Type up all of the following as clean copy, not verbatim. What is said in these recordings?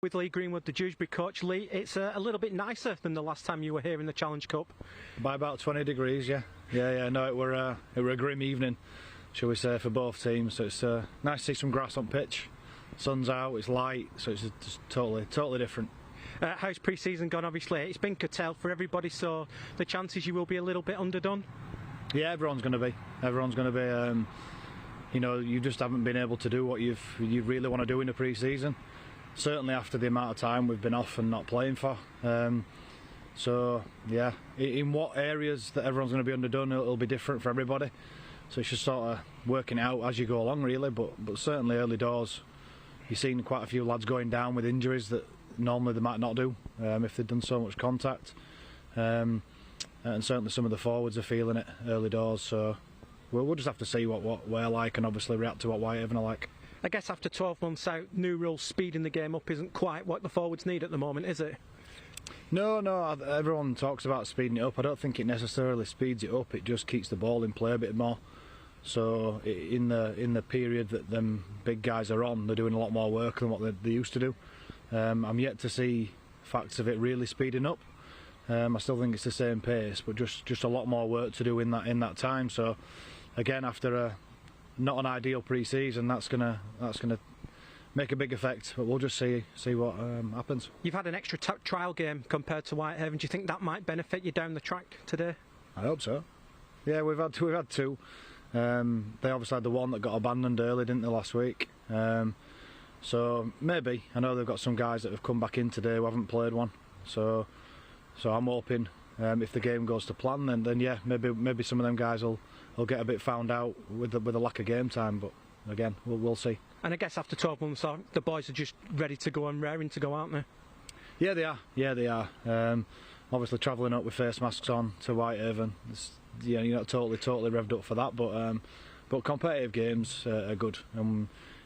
with Lee Greenwood, the Dewsbury coach. Lee, it's a little bit nicer than the last time you were here in the Challenge Cup. By about 20 degrees, yeah. No, it were a grim evening, shall we say, for both teams. So it's nice to see some grass on pitch. Sun's out, it's light, so it's just totally different. How's pre-season gone? Obviously, it's been curtailed for everybody, so the chances you will be a little bit underdone. Yeah, everyone's going to be. You know, you just haven't been able to do what you really want to do in the pre-season. Certainly after the amount of time we've been off and not playing for. So yeah, in what areas that everyone's going to be underdone, it'll be different for everybody. So it's just sort of working it out as you go along, really. But certainly early doors, you've seen quite a few lads going down with injuries that normally they might not do if they've done so much contact. And certainly some of the forwards are feeling it early doors. So we'll just have to see what we're like and obviously react to what Whitehaven are like. I guess after 12 months out, new rules speeding the game up isn't quite what the forwards need at the moment, is it? No, everyone talks about speeding it up. I don't think it necessarily speeds it up, it just keeps the ball in play a bit more. So in the period that them big guys are on, they're doing a lot more work than what they used to do. I'm yet to see facts of it really speeding up. I still think it's the same pace, but just a lot more work to do in that time. So again, after not an ideal pre-season, that's gonna make a big effect. But we'll just see what happens. You've had an extra trial game compared to Whitehaven. Do you think that might benefit you down the track today? I hope so. Yeah, we've had two. They obviously had the one that got abandoned early, didn't they, last week? So maybe. I know they've got some guys that have come back in today who haven't played one. So I'm hoping if the game goes to plan, then yeah, maybe some of them guys will get a bit found out with the lack of game time. But again, we'll see. And I guess after 12 months, the boys are just ready to go and raring to go, aren't they? Yeah, they are. Obviously, travelling up with face masks on to Whitehaven, you're not totally revved up for that. But competitive games are good.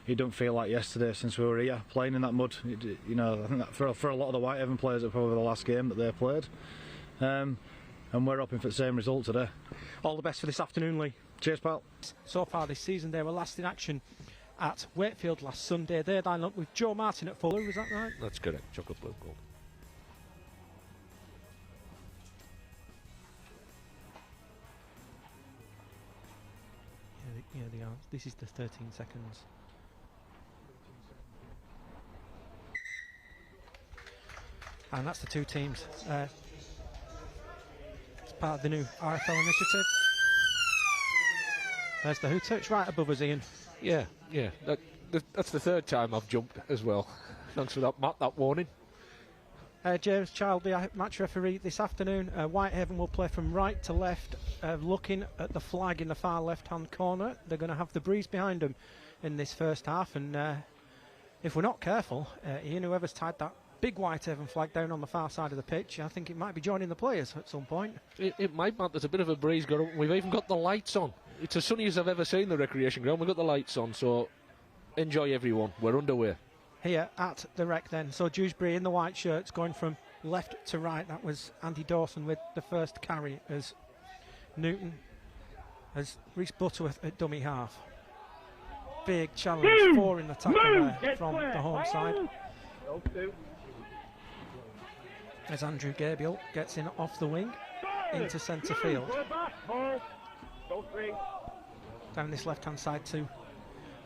It don't feel like yesterday since we were here playing in that mud. I think that for a lot of the Whitehaven players, it's probably the last game that they played. And we're hoping for the same result today. All the best for this afternoon, Lee. Cheers, pal. So far this season, they were last in action at Wakefield last Sunday. They lined up with Joe Martin at Fuller, is that right? That's correct, chocolate blue gold. Yeah, they are. This is the 13 seconds. And that's the two teams. It's part of the new RFL initiative. There's the hooter. It's right above us, Ian. Yeah. That's the third time I've jumped as well. Thanks for that, Matt, that warning. James Child, the match referee this afternoon. Whitehaven will play from right to left, looking at the flag in the far left-hand corner. They're going to have the breeze behind them in this first half, and if we're not careful, Ian, whoever's tied that big Whitehaven flag down on the far side of the pitch, I think it might be joining the players at some point. It might, Matt. There's a bit of a breeze going on. We've even got the lights on. It's as sunny as I've ever seen the recreation ground. We've got the lights on, so enjoy, everyone. We're underway. Here at the Rec then. So Dewsbury in the white shirts going from left to right. That was Andy Dawson with the first carry as Newton as Rhys Butterworth at dummy half. Big challenge, 4 in the tackle there from the home side. As Andrew Gabriel gets in off the wing into centre field. Down this left hand side to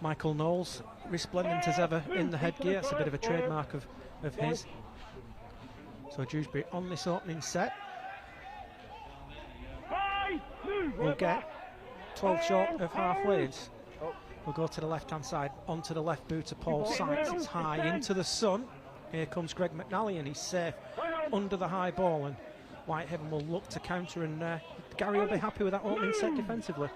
Michael Knowles, resplendent as ever in the headgear. It's a bit of a trademark of his. So Dewsbury on this opening set will get 12 short of halfways. We'll go to the left hand side, onto the left boot of Paul Sykes. It's high into the sun. Here comes Greg McNally and he's safe under the high ball, and Whitehaven will look to counter, and Gary will be happy with that opening set defensively.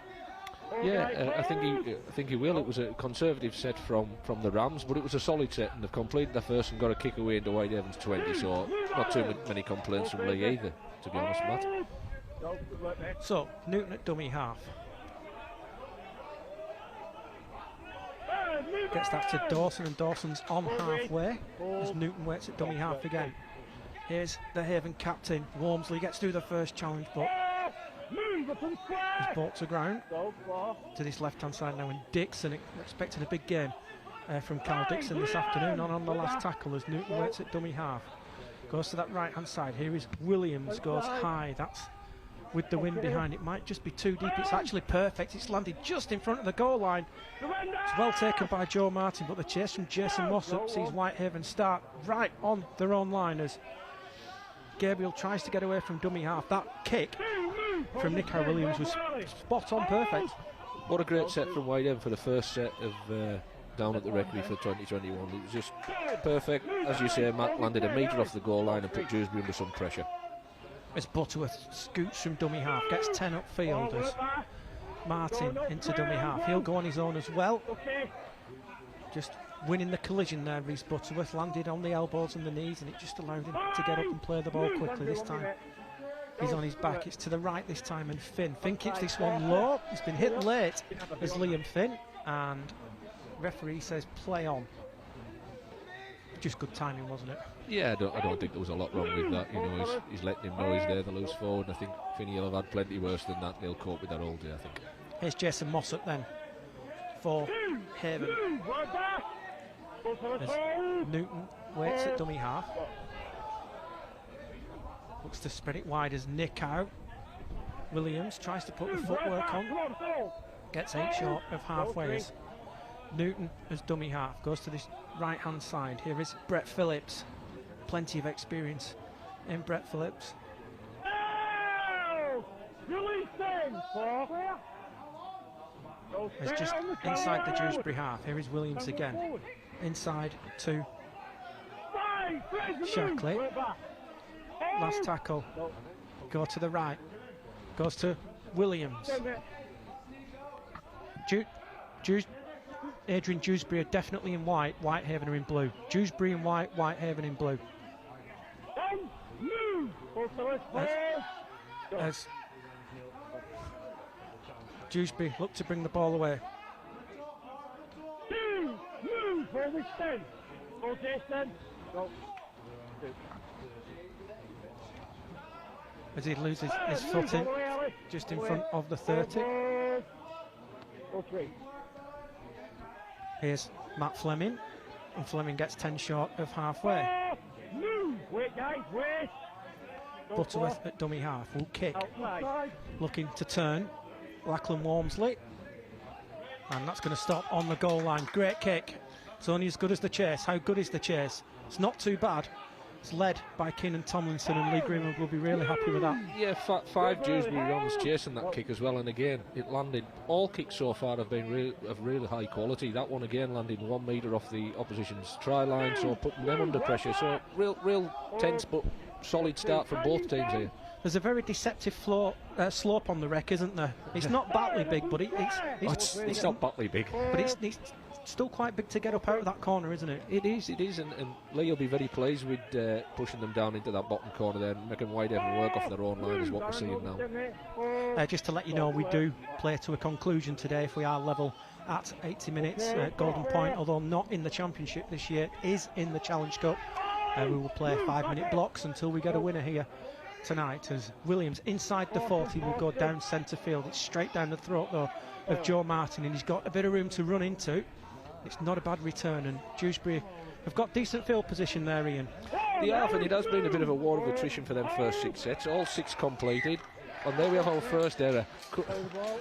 Yeah, I think he will. It was a conservative set from the Rams, but it was a solid set, and they've completed their first and got a kick away into Whitehaven's 20, so not too many complaints from Lee either, to be honest, Matt. So, Newton at dummy half. Gets that to Dawson, and Dawson's on halfway as Newton waits at dummy half again. Here's the Haven captain. Wormsley gets through the first challenge, but he's brought to ground to this left hand side now, and Dixon expecting a big game from Carl Dixon this afternoon on the last tackle as Newton waits at dummy half. Goes to that right hand side. Here is Williams, goes high. That's with the wind behind. It might just be too deep. It's actually perfect. It's landed just in front of the goal line. It's well taken by Joe Martin, but the chase from Jason Mossop sees Whitehaven start right on their own line as Gabriel tries to get away from dummy half. That kick from Nico Williams was spot on perfect. What a great set from Whitehaven for the first set of down at the Rectory for 2021. It was just perfect. As you say, Matt landed a metre off the goal line and put Dewsbury under some pressure. As Butterworth scoots from dummy half, gets 10 upfield as Martin into dummy half. He'll go on his own as well. Just winning the collision there, Reese Butterworth landed on the elbows and the knees, and it just allowed him to get up and play the ball quickly. This time he's on his back. It's to the right this time, and Finn keeps this one low. He's been hit late as Liam Finn, and referee says play on. Just good timing, wasn't it? Yeah, I don't think there was a lot wrong with that. You know, he's letting him know he's there, the loose forward, and I think Finney will have had plenty worse than that. He'll cope with that all day, I think. Here's Jason Mossop then for Haven. As Newton waits at dummy half. Looks to spread it wide as Nick out. Williams tries to put the footwork on. Gets 8 short of halfway as Newton as dummy half. Goes to this right hand side. Here is Brett Phillips. Plenty of experience in Brett Phillips. It's just inside the Dewsbury half. Here is Williams again. Inside to Shackley. Last tackle. Go to the right. Goes to Williams. Adrian Dewsbury are definitely in white. Whitehaven are in blue. Dewsbury in white. Whitehaven in blue. As Dewsbury look to bring the ball away. As he loses his footing just in front of the 30. Here's Matt Fleming, and Fleming gets 10 short of halfway. Butterworth at dummy half will kick, looking to turn. Lachlan Walmsley, and that's going to stop on the goal line. Great kick. It's only as good as the chase. How good is the chase? It's not too bad. It's led by Keenan Tomlinson, and Lee Greenwood will be really happy with that. Yeah, 5 Dewsbury Rams chasing that kick as well, and again it landed. All kicks so far have been of really high quality. That one again landed 1 metre off the opposition's try line, so putting them under pressure. So real tense but solid start from both teams here. There's a very deceptive slope on the wreck, isn't there? It's not Batley big, but it's not Batley big, but it's still quite big to get up out of that corner, isn't it? It is, and Lee will be very pleased with pushing them down into that bottom corner there and making Whitehaven work off their own line is what we're seeing now. Just to let you know, we do play to a conclusion today if we are level at 80 minutes. Golden Point, although not in the Championship this year, is in the Challenge Cup. We will play 5-minute blocks until we get a winner here tonight, as Williams inside the 40 will go down centre field. It's straight down the throat though of Joe Martin, and he's got a bit of room to run into. It's not a bad return, and Dewsbury have got decent field position there, Ian. They have, and it has been a bit of a war of attrition for them first 6 sets. All 6 completed, and there we have our first error.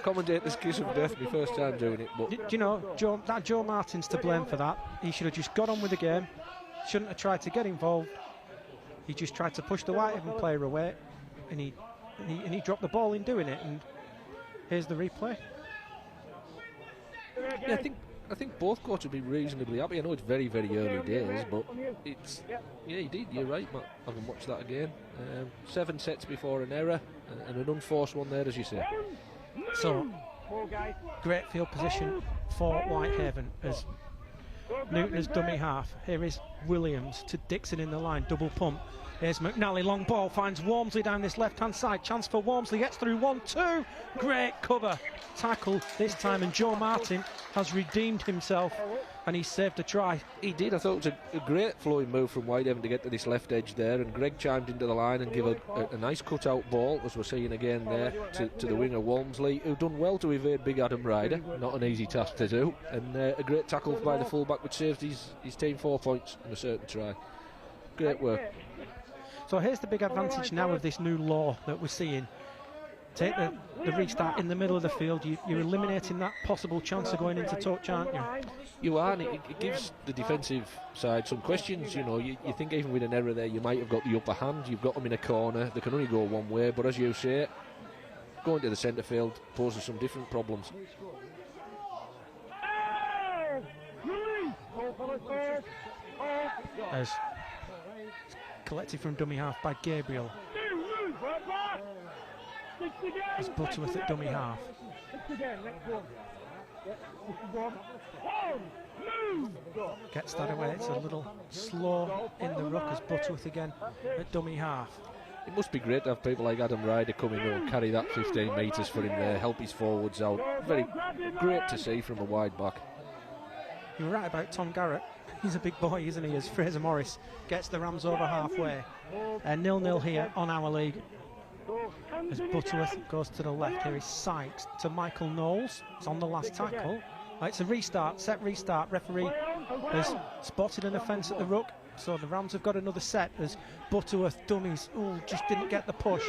Commentator's kiss of death, my first time doing it. But do you know, Joe Martin's to blame for that. He should have just got on with the game. Shouldn't have tried to get involved. He just tried to push the Whitehaven player away, and he dropped the ball in doing it. And here's the replay. Yeah, I think both coaches would be reasonably happy. I know it's very, very early days, but it's he did. You're right, Matt. I haven't watched that again. 7 sets before an error, and an unforced one there, as you say. So great field position for Whitehaven as Newton is dummy half. Here is Williams to Dixon in the line, double pump. Here's McNally, long ball, finds Walmsley down this left-hand side. Chance for Walmsley, gets through 1-2. Great cover. Tackle this time, and Joe Martin has redeemed himself, and he saved a try. He did. I thought it was a great flowing move from Whitehaven to get to this left edge there, and Greg chimed into the line and gave a nice cut-out ball, as we're seeing again there, to the winger Walmsley, who done well to evade big Adam Ryder. Not an easy task to do, and a great tackle by the fullback, which saved his team 4 points in a certain try. Great work. So here's the big advantage now of this new law that we're seeing. Take the restart in the middle of the field. You're eliminating that possible chance of going into touch, aren't you? You are, and it gives the defensive side some questions. You know, you think even with an error there, you might have got the upper hand. You've got them in a corner. They can only go one way, but as you say, going to the centre field poses some different problems. As collected from dummy half by Gabriel. As Butterworth at dummy half. Gets that away. It's a little slow in the ruck as Butterworth again at dummy half. It must be great to have people like Adam Ryder come in and carry that 15 metres for him there, help his forwards out. Very great to see from a wide back. You're right about Tom Garrett. He's a big boy, isn't he, as Fraser Morris gets the Rams over halfway. 0-0 here on our league. As Butterworth goes to the left, here is Sykes to Michael Knowles. It's on the last tackle. It's a restart, set restart. Referee has spotted an offence at the ruck, so the Rams have got another set as Butterworth dummies. Ooh, just didn't get the push.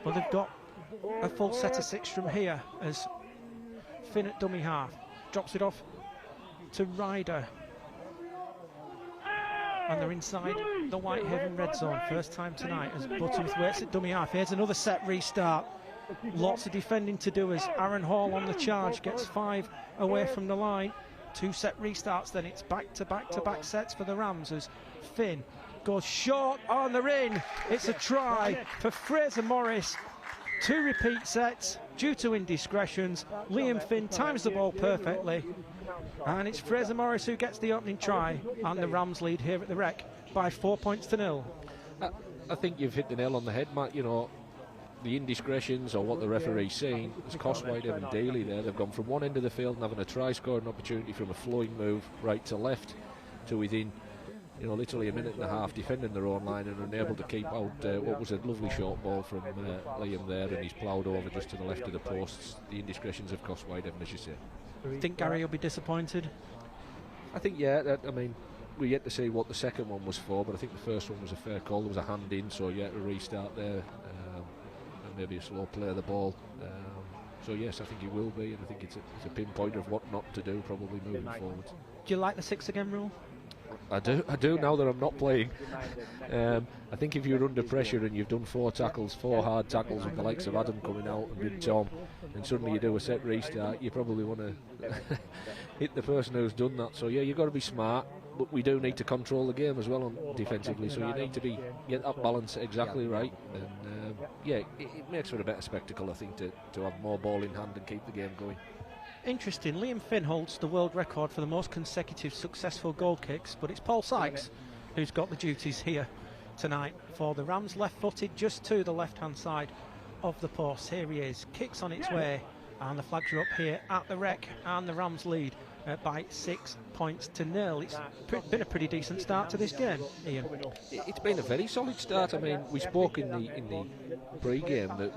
But they've got a full set of 6 from here as Finn at dummy half drops it off to Ryder. And they're inside the Whitehaven red zone. First time tonight as Butterworth waits at dummy half. Here's another set restart. Lots of defending to do as Aaron Hall on the charge gets 5 away from the line. 2 set restarts, then it's back to back sets for the Rams as Finn goes short on the in. It's a try for Fraser Morris. 2 repeat sets due to indiscretions. Liam Finn times the ball perfectly. And it's Fraser Morris who gets the opening try, and the Rams lead here at the Rec by 4 points to 0. I think you've hit the nail on the head, Matt. You know, the indiscretions or what the referee's seen has cost Whitehaven daily there. They've gone from one end of the field and having a try-scoring opportunity from a flowing move right to left to within, you know, literally a minute and a half defending their own line and unable to keep out what was a lovely short ball from Liam there, and he's ploughed over just to the left of the posts. The indiscretions have cost Whitehaven, as you say. Think Gary will be disappointed? I think, yeah. I mean, we're yet to see what the second one was for, but I think the first one was a fair call. There was a hand in, so yeah, a restart there, and maybe a slow play of the ball. So yes, I think he will be, and I think it's a pinpointer of what not to do, probably moving forward. Do you like the 6 again rule? I do now that I'm not playing. I think if you're under pressure and you've done 4 hard tackles with the likes of Adam coming out and Big Tom, and suddenly you do a set restart, you probably want to hit the person who's done that. So yeah, you've got to be smart, but we do need to control the game as well defensively, so you need to get that balance exactly right. And yeah, it makes for a better spectacle, I think, to have more ball in hand and keep the game going. Interesting, Liam Finn holds the world record for the most consecutive successful goal kicks, but it's Paul Sykes who's got the duties here tonight for the Rams. Left-footed just to the left-hand side of the post. Here he is, kicks on its way, and the flags are up here at the Rec, and the Rams lead by 6 points to 0. It's been a pretty decent start to this game, Ian. It's been a very solid start. I mean, we spoke in the pre-game that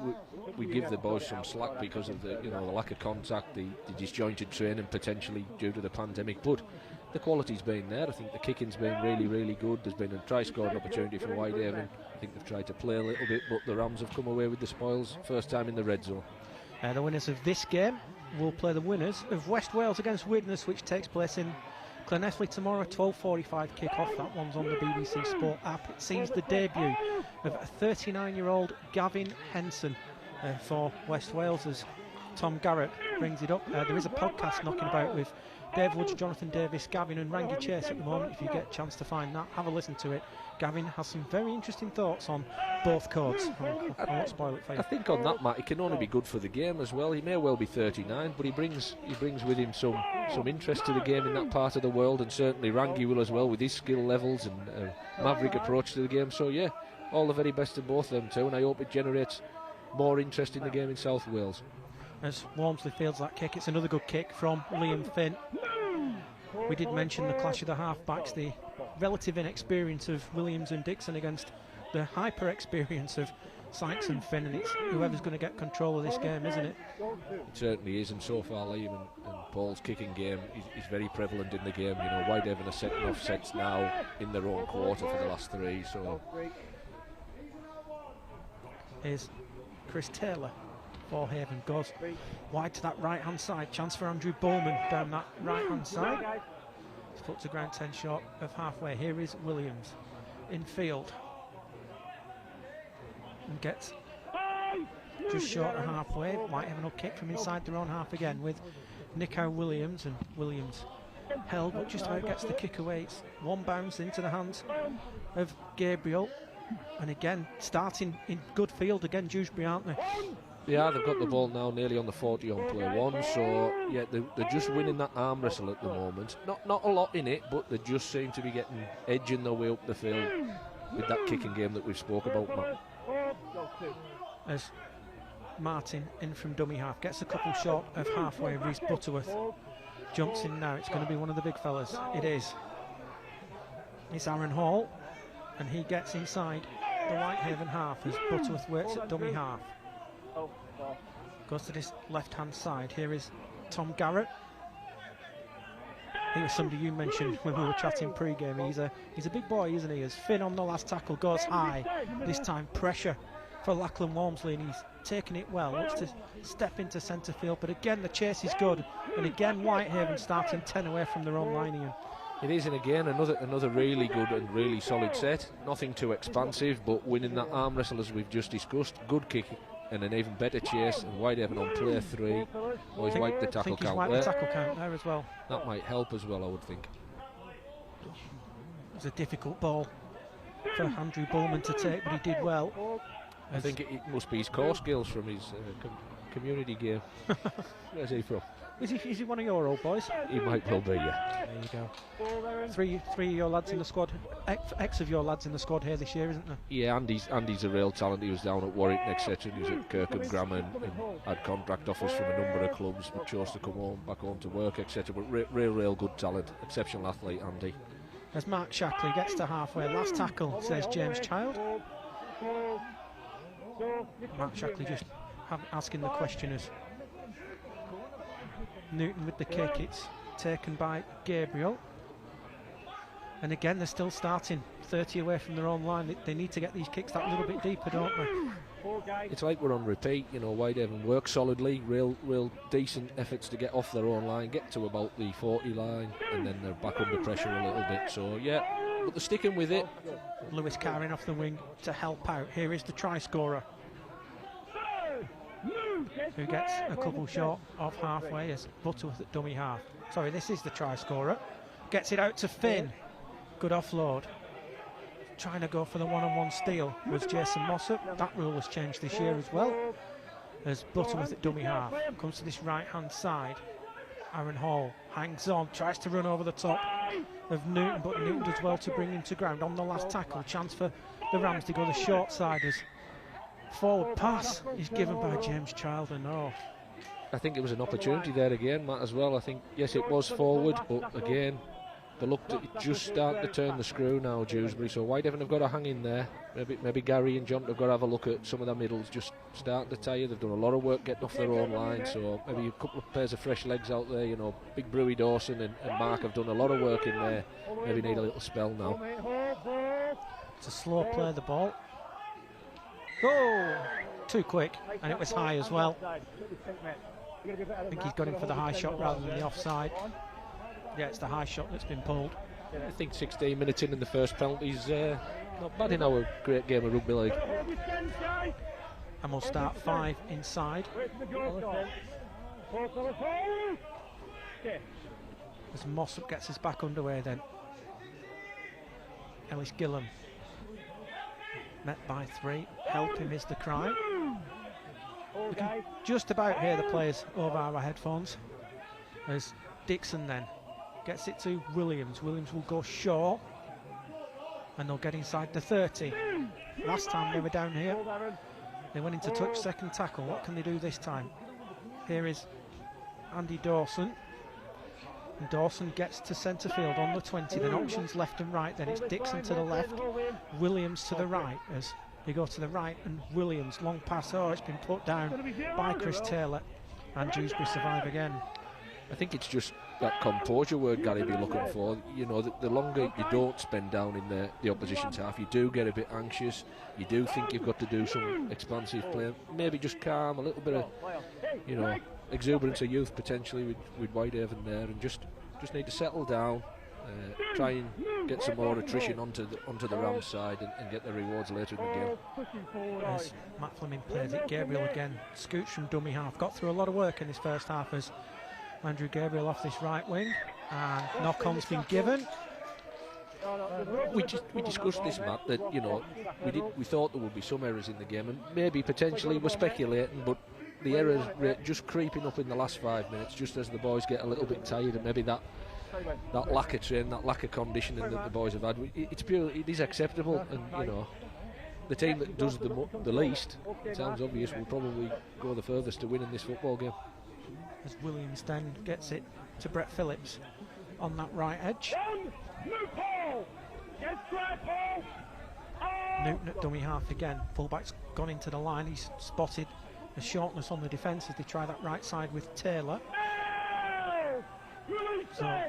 we give the boys some slack because of the lack of contact, the disjointed training potentially due to the pandemic, but the quality's been there. I think the kicking's been really, really good. There's been a try-scoring opportunity for Whitehaven. I think they've tried to play a little bit, but the Rams have come away with the spoils. First time in the red zone. The winners of this game will play the winners of West Wales against Widnes, which takes place in Llanelli tomorrow, 12:45 kick-off. That one's on the BBC Sport app. It sees the debut of 39-year-old Gavin Henson for West Wales as Tom Garrett brings it up. There is a podcast knocking about with Dave Woods, Jonathan Davis, Gavin and Rangi Chase at the moment. If you get a chance to find that, have a listen to it. Gavin has some very interesting thoughts on both codes. I won't spoil it for you. I think on that, Matt, he can only be good for the game as well. He may well be 39, but he brings with him some interest to the game in that part of the world, and certainly Rangi will as well with his skill levels and maverick approach to the game. So yeah, all the very best of both of them too, and I hope it generates more interest in the game in South Wales. As Walmsley fields that kick, it's another good kick from Liam Finn. We did mention the clash of the half-backs, the relative inexperience of Williams and Dixon against the hyper-experience of Sykes and Finn, and it's whoever's going to get control of this game, isn't it? It certainly is, and so far Liam and Paul's kicking game is very prevalent in the game. You know, Whitehaven are setting off sets now in their own quarter for the last three, so... Here's Chris Taylor for Haven, goes wide to that right-hand side, chance for Andrew Bowman down that right-hand side. He's put to ground 10 short of halfway. Here is Williams in field and gets just short of halfway. Whitehaven will kick from inside their own half again with Nico Williams, and Williams held, but just about gets the kick away. It's one bounce into the hands of Gabriel, and again starting in good field again, Dewsbury, aren't they? Yeah, they've got the ball now nearly on the 40 on play one, so yeah, they're just winning that arm wrestle at the moment. Not a lot in it, but they just seem to be edging their way up the field with that kicking game that we've spoke about, Matt. As Martin in from dummy half gets a couple short of halfway, Rhys Butterworth jumps in now. It's going to be one of the big fellas. It is. It's Aaron Hall, and he gets inside the Whitehaven half as Butterworth works at dummy half. Goes to this left-hand side. Here is Tom Garrett. He was somebody you mentioned when we were chatting pre-game. He's a big boy, isn't he? As Finn on the last tackle goes high. This time pressure for Lachlan Walmsley, and he's taking it well. Looks to step into centre field, but again the chase is good, and again Whitehaven starting 10 away from their own line here. It is, and again another really good and really solid set. Nothing too expansive, but winning that arm wrestle as we've just discussed. Good kick and an even better chase, and Whitehaven on play 3. Oh, he's wiped the tackle count there. The tackle count there as well. That might help as well, I would think. It was a difficult ball for Andrew Bowman to take, but he did well. I think it must be his core skills from his community game. Where's he from? Is he one of your old boys? He might well be, yeah. There you go. Three of your lads in the squad, ex of your lads in the squad here this year, isn't there? Yeah, Andy's a real talent. He was down at Warwick next section. He was at Kirkham Grammar and had contract offers from a number of clubs, but chose to come back home to work, etc. But real good talent, exceptional athlete, Andy. As Mark Shackley gets to halfway, last tackle, says James Child. Mark Shackley just asking the questioners. Newton with the kick, it's taken by Gabriel, and again they're still starting 30 away from their own line. They need to get these kicks that little bit deeper, don't they? It's like we're on repeat, you know. Whitehaven work solidly, real decent efforts to get off their own line, get to about the 40 line, and then they're back under pressure a little bit. So yeah, but they're sticking with it. Lewis Carring off the wing to help out. Here is the try scorer, who gets a couple short of halfway as Butterworth at dummy half. Sorry, this is the try scorer. Gets it out to Finn. Good offload. Trying to go for the one-on-one steal was Jason Mossop. That rule has changed this year as well. As Butterworth at dummy half comes to this right-hand side. Aaron Hall hangs on, tries to run over the top of Newton, but Newton does well to bring him to ground. On the last tackle, chance for the Rams to go the short side as forward pass is given by James Child, and I think it was an opportunity there again, Matt, as well. I think, yes, it was forward, but again, they looked at it just starting to turn the screw now, Dewsbury. So Whitehaven have got to hang in there. Maybe Gary and John have got to have a look at some of their middles, just starting to tire. They've done a lot of work getting off their own line, so maybe a couple of pairs of fresh legs out there. You know, Big Brewy Dawson and Mark have done a lot of work in there. Maybe need a little spell now. It's a slow play of the ball. Oh, too quick, and it was high as well. I think he's got him for the high shot rather than the offside. Yeah, it's the high shot that's been pulled. I think 16 minutes in the first penalty's not bad in our great game of rugby league. And we'll start 5 inside. As Mossop gets us back underway then. Ellis Gillam. Met by 3. Help him is the cry. We can just about hear the players over our headphones. As Dixon then gets it to Williams. Williams will go short. And they'll get inside the 30. Last time they were down here, they went into touch, second tackle. What can they do this time? Here is Andy Dawson. And Dawson gets to centre field on the 20. Then options left and right. Then it's Dixon to the left, Williams to the right. As they go to the right, and Williams, long pass. Oh, it's been put down by Chris Taylor. And Dewsbury survive again. I think it's just that composure word Gary be looking for. You know, the longer you don't spend down in the opposition's half, you do get a bit anxious. You do think you've got to do some expansive play. Maybe just calm, a little bit of, you know, exuberance of youth potentially with Whitehaven there, and just need to settle down, try and get some more attrition onto the Rams side and get the rewards later in the game. As Matt Fleming plays it, Gabriel again scoots from dummy half. Got through a lot of work in this first half as Andrew Gabriel off this right wing, and knock-on's been given. We discussed this, Matt, that, you know, we thought there would be some errors in the game, and maybe potentially we're speculating, but the errors rate just creeping up in the last 5 minutes, just as the boys get a little bit tired, and maybe that lack of training, that lack of conditioning that the boys have had, it is acceptable, and, you know, the team that does the least, it sounds obvious, will probably go the furthest to winning this football game. As Williams then gets it to Brett Phillips on that right edge. Newton at dummy half again. Fullback's gone into the line. He's spotted the shortness on the defence as they try that right side with Taylor. So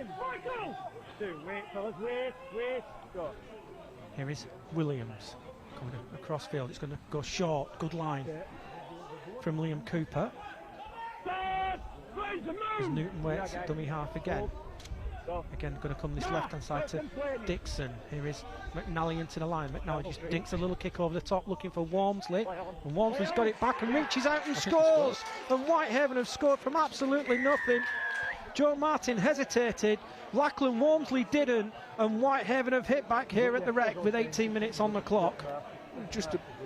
here is Williams coming across field. It's going to go short. Good line from Liam Cooper. As Newton waits at dummy half again. Again, going to come this left-hand side to Dixon. Here is McNally into the line. McNally just dinks a little kick over the top, looking for Walmsley. And Walmsley's got it back and reaches out and scores. And Whitehaven have scored from absolutely nothing. Joe Martin hesitated. Lachlan Walmsley didn't. And Whitehaven have hit back here at the Rec with 18 minutes on the clock.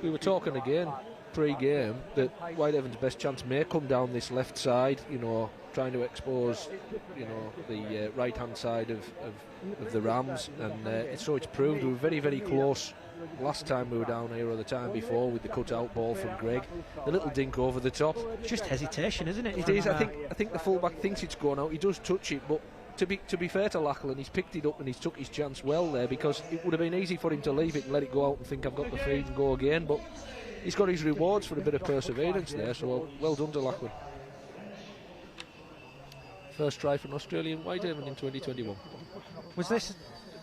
We were talking again pre-game that Whitehaven's best chance may come down this left side, you know, trying to expose, you know, the right-hand side of the Rams, and so it's proved. We were very, very close last time we were down here, or the time before, with the cut-out ball from Greg. The little dink over the top. It's just hesitation, isn't it? It is. I think the fullback thinks it's going out. He does touch it, but to be fair to Lachlan, he's picked it up and he's took his chance well there, because it would have been easy for him to leave it and let it go out and think, I've got the feed and go again, but he's got his rewards for a bit of perseverance there, so well done to Lachlan. First try for an Australian Whitehaven in 2021. Was this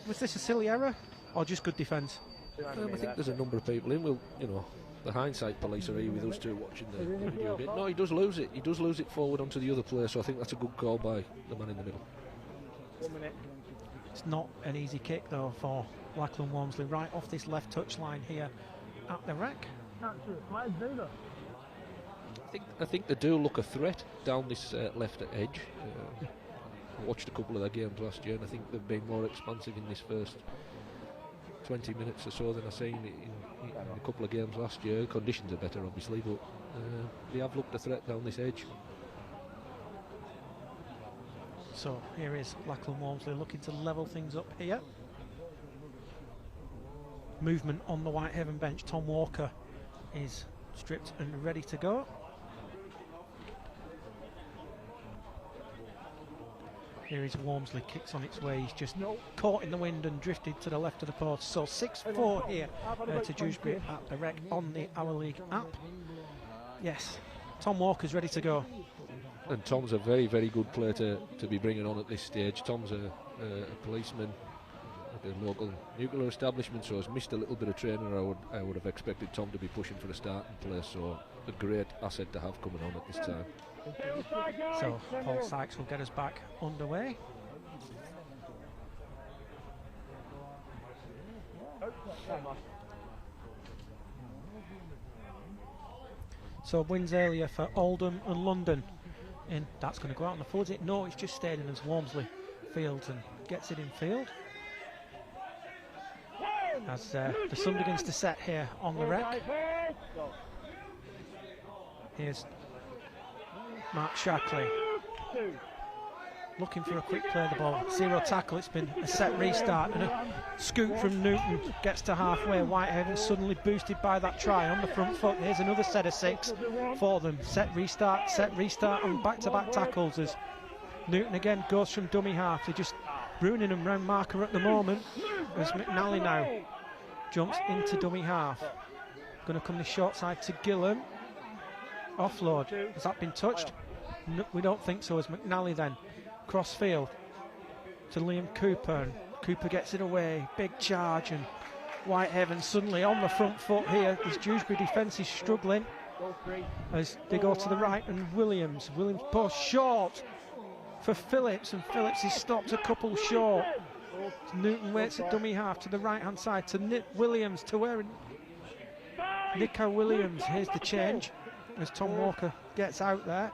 a silly error or just good defence? I think there's a number of people in. You know, the hindsight police are here with us too, watching the video a bit. No, he does lose it. He does lose it forward onto the other player, so I think that's a good call by the man in the middle. It's not an easy kick though for Lachlan Walmsley, right off this left touch line here at the Rec. I think they do look a threat down this left edge. I watched a couple of their games last year, and I think they've been more expansive in this first 20 minutes or so than I've seen in a couple of games last year. Conditions are better, obviously, but they have looked a threat down this edge. So here is Lachlan Walmsley looking to level things up here. Movement on the Whitehaven bench. Tom Walker is stripped and ready to go. Here is Walmsley, kicks on its way. He's just caught in the wind and drifted to the left of the post. So 6-4 here to Dewsbury at the Rec on the Our League app. Yes, Tom Walker's ready to go. And Tom's a very, very good player to be bringing on at this stage. Tom's a policeman at a local nuclear establishment, so has missed a little bit of training. I would have expected Tom to be pushing for a starting place, so a great asset to have coming on at this time. So Paul Sykes will get us back underway. So wins earlier for Oldham and London. And that's going to go out on the full. Is it? No, it's just stayed in as Walmsley Fields and gets it in field. As the sun begins to set here on the wreck. Here's Mark Shackley looking for a quick play of the ball. Zero tackle, it's been a set restart and a scoot from Newton gets to halfway. Whitehaven suddenly boosted by that try on the front foot. Here's another set of 6 for them. Set restart and back-to-back tackles as Newton again goes from dummy half. They're just ruining them round marker at the moment as McNally now jumps into dummy half. Going to come the short side to Gillam. Offload, has that been touched? No, we don't think so, as McNally then cross field to Liam Cooper, and Cooper gets it away. Big charge, and Whitehaven suddenly on the front foot here. This Dewsbury defence is struggling as they go to the right, and Williams post short for Phillips, and Phillips is stopped a couple short. Newton waits at dummy half to the right hand side to Nick Williams, to where Nico Williams. Here's the change as Tom Walker gets out there.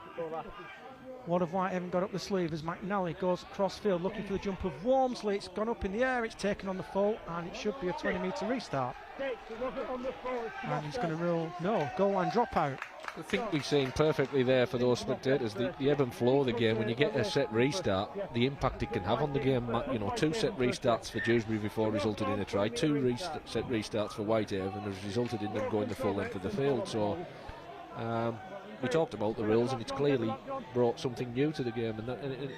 What have Whitehaven got up the sleeve as McNally goes cross field looking for the jump of Walmsley. It's gone up in the air, it's taken on the full, and it should be a 20-metre restart. And he's going to rule no, goal line dropout. I think we've seen perfectly there for those spectators the ebb and flow of the game. When you get a set restart, the impact it can have on the game. You know, 2 set restarts for Dewsbury before resulted in a try. 2 set restarts for Whitehaven has resulted in them going the full length of the field. So we talked about the rules, and it's clearly brought something new to the game. And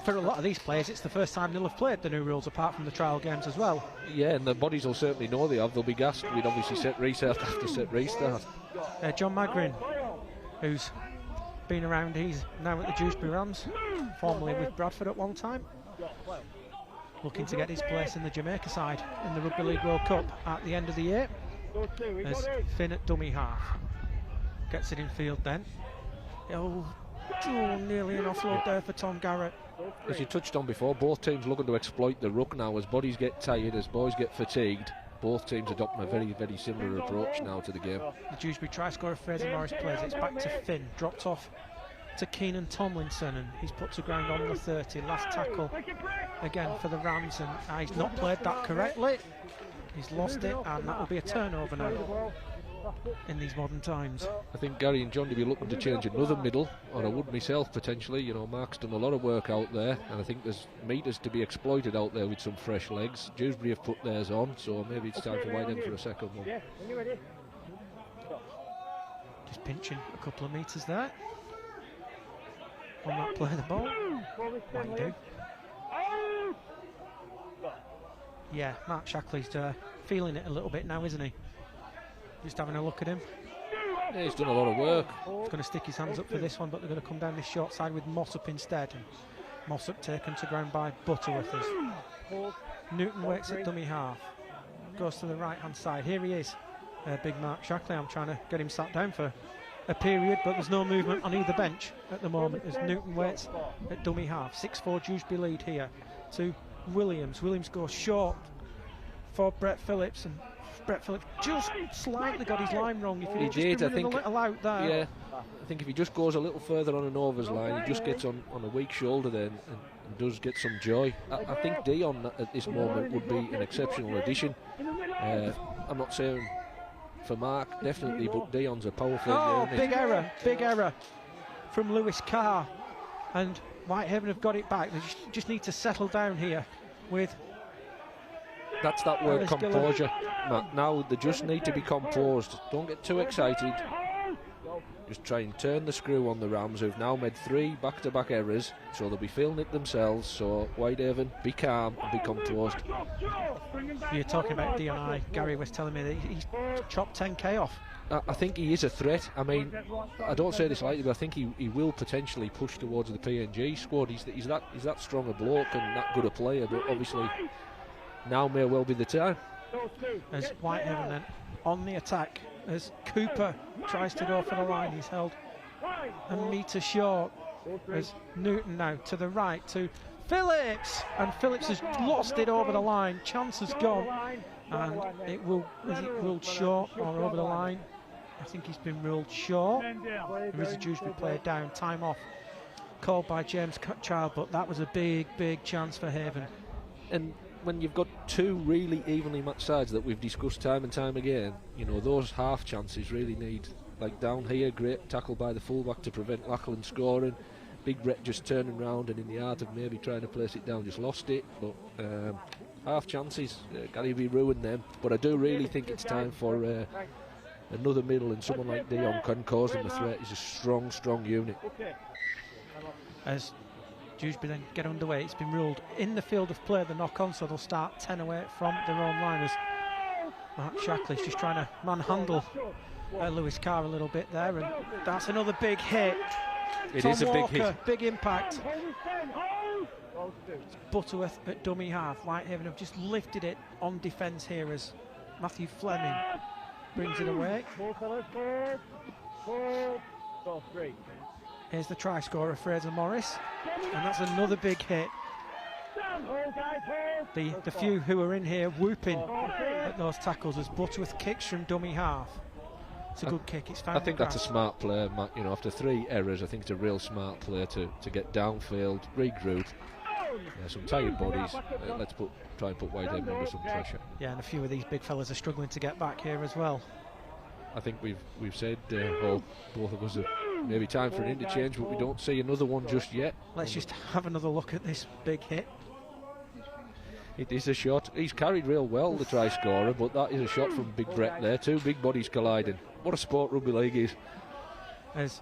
for a lot of these players, it's the first time they'll have played the new rules, apart from the trial games as well. Yeah, and the bodies will certainly know they have. They'll be gassed. We'd obviously set restart after set restart. John Magrin, who's been around, he's now at the Dewsbury Rams, formerly with Bradford at one time, looking to get his place in the Jamaica side in the Rugby League World Cup at the end of the year. As Finn at dummy half gets it in field then. Nearly an offload there for Tom Garrett. As you touched on before, both teams looking to exploit the ruck now. As bodies get tired, as boys get fatigued, both teams adopting a very, very similar approach now to the game. The Dewsbury try scorer Fraser Morris plays, it's back to Finn, dropped off to Keenan Tomlinson, and he's put to ground on the 30. Last tackle again for the Rams, and he's not played that correctly. He's lost it, and that will be a turnover now in these modern times. I think Gary and John will be looking to change another middle, or I would myself potentially. You know, Mark's done a lot of work out there, and I think there's meters to be exploited out there with some fresh legs. Dewsbury have put theirs on, so maybe it's time for Whitehaven for a second one. Just pinching a couple of metres there on that play of the ball. Might do. Yeah, Mark Shackley's feeling it a little bit now, isn't he? Just having a look at him. Yeah, he's done a lot of work. He's going to stick his hands up for this one, but they're going to come down this short side with Mossop instead. And Mossop taken to ground by Butterworth. Newton waits at dummy half. Goes to the right hand side. Here he is. Big Mark Shackley. I'm trying to get him sat down for a period, but there's no movement on either bench at the moment as Newton waits at dummy half. 6-4 Dewsbury lead here to Williams. Williams goes short for Brett Phillips, and Brett Phillips just slightly got his line wrong. If he did, I think, a little out there. Yeah, I think if he just goes a little further on an overs line, he just gets on a weak shoulder then and does get some joy. I think Dion at this moment would be an exceptional addition. I'm not saying for Mark, definitely, but Dion's a powerful. Big error from Lewis Carr, and Whitehaven have got it back. They just need to settle down here with. That's that word, composure, Matt. Now they just need to be composed. Don't get too excited. Just try and turn the screw on the Rams, who've now made 3 back-to-back errors, so they'll be feeling it themselves. So Whitehaven, be calm and be composed. You're talking about DNI. Gary was telling me that he's chopped 10k off. I think he is a threat. I mean, I don't say this lightly, but I think he will potentially push towards the PNG squad. He's that strong a bloke and that good a player, but obviously now may well be the time. As Whitehaven then on the attack, as Cooper tries to go for the line, he's held a metre short. As Newton now to the right to Phillips, and Phillips has lost it over the line. Chance has gone, and it will, is it ruled short or over the line? I think he's been ruled short. There is a Dewsbury player down, time off called by James Child, but that was a big chance for Haven. And when you've got two really evenly matched sides that we've discussed time and time again, you know, those half chances really need, like down here, great tackle by the fullback to prevent Lachlan scoring. Big Brett just turning round and in the art of maybe trying to place it down, just lost it. But half chances, Gary V ruined them. But I do really think it's time for another middle, and someone like Dion can cause them a threat. He's a strong unit. As Dewsbury then get underway, it's been ruled in the field of play, the knock-on, so they'll start 10 away from their own line as Mark Shackley's just trying to manhandle Lewis Carr a little bit there, and that's another big hit. It Tom is a big Walker, hit. big impact. Butterworth at dummy half. Whitehaven have just lifted it on defence here as Matthew Fleming brings it away. Here's the try scorer, Fraser Morris, and that's another big hit. The few who are in here whooping at those tackles as Butterworth kicks from dummy half. It's a good kick. It's found. I think that's a smart play, Matt. You know, after 3 errors, I think it's a real smart play to get downfield, regroup. Some tired bodies. Let's try and put Whitehaven under some pressure. Yeah, and a few of these big fellas are struggling to get back here as well. I think we've said, both of us, maybe time for an interchange, but we don't see another one just yet. Let's just have another look at this big hit. It is a shot. He's carried real well, the try scorer, but that is a shot from Big Brett there. 2 big bodies colliding. What a sport rugby league is. As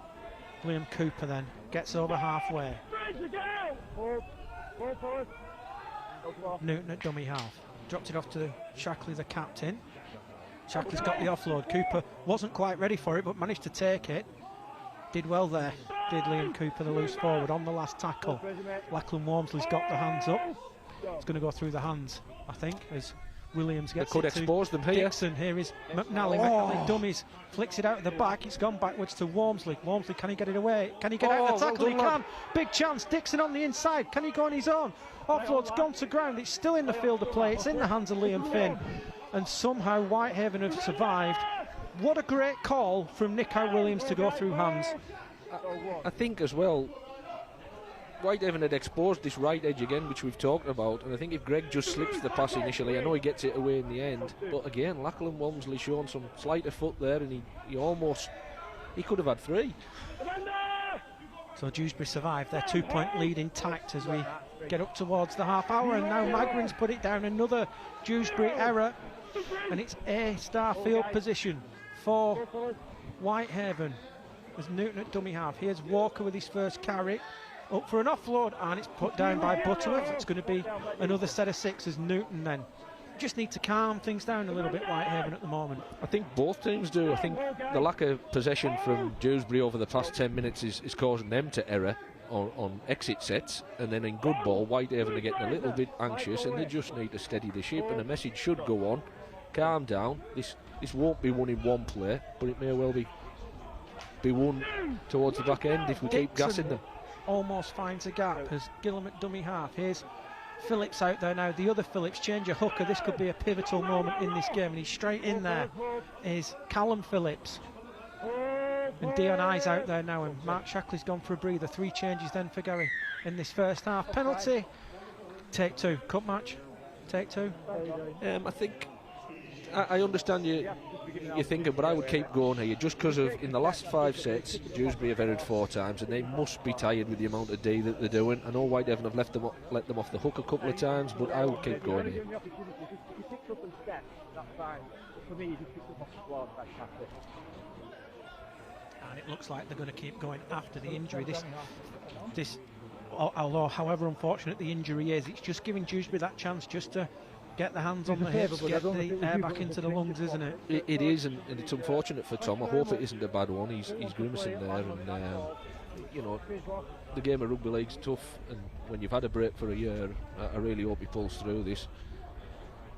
Liam Cooper then gets over halfway. Newton at dummy half. Dropped it off to Shackley, the captain. Shackley's got the offload. Cooper wasn't quite ready for it, but managed to take it. Did well there, did Liam Cooper, the loose forward on the last tackle. Lachlan Walmsley's got the hands up. It's going to go through the hands, I think, as Williams gets could it expose to them here. Dixon. Here is McNally. McNally dummies, flicks it out of the back. It's gone backwards to Walmsley. Walmsley, can he get it away? Can he get out of the tackle? He can. Big chance. Dixon on the inside. Can he go on his own? Offload's gone to ground. It's still in the field of play. It's in the hands of Liam Finn. And somehow Whitehaven have survived. What a great call from Nico Williams to go through hands. I think as well, Whitehaven had exposed this right edge again, which we've talked about, and I think if Greg just slips the pass initially, I know he gets it away in the end, but again, Lachlan Walmsley showing some slight of foot there, and he could have had 3. So Dewsbury survived their 2-point lead intact as we get up towards the half hour, and now Magrin's put it down. Another Dewsbury error, and it's a star field position for Whitehaven as Newton at dummy half. Here's Walker with his first carry. Up for an offload, and it's put down by Butterworth. It's going to be another set of 6 as Newton then. Just need to calm things down a little bit, Whitehaven, at the moment. I think both teams do. I think the lack of possession from Dewsbury over the past 10 minutes is causing them to error on exit sets, and then in good ball, Whitehaven are getting a little bit anxious, and they just need to steady the ship, and the message should go on. Calm down. This won't be won in one play, but it may well be won towards the back end if we keep gassing them. Almost finds a gap as Gillam at dummy half. Here's Phillips out there now, the other Phillips, change a hooker. This could be a pivotal moment in this game, and he's straight in there is Callum Phillips. And Dion I's out there now, and Mark Shackley's gone for a breather. 3 changes then for Gary in this first half. Penalty, take 2, cup match, take 2. I think I understand you're thinking, but I would keep going here just because of in the last 5 sets Dewsbury have erred 4 times, and they must be tired with the amount of D that they're doing. I know Whitehaven have let them off the hook a couple of times, but I would keep going here. And it looks like they're going to keep going after the injury. This, although however unfortunate the injury is, it's just giving Dewsbury that chance just to get the hands on the hips, get the air back into the lungs, isn't it? It is, and it's unfortunate for Tom. I hope it isn't a bad one. He's grimacing there, and you know, the game of rugby league's tough, and when you've had a break for a year, I really hope he pulls through this.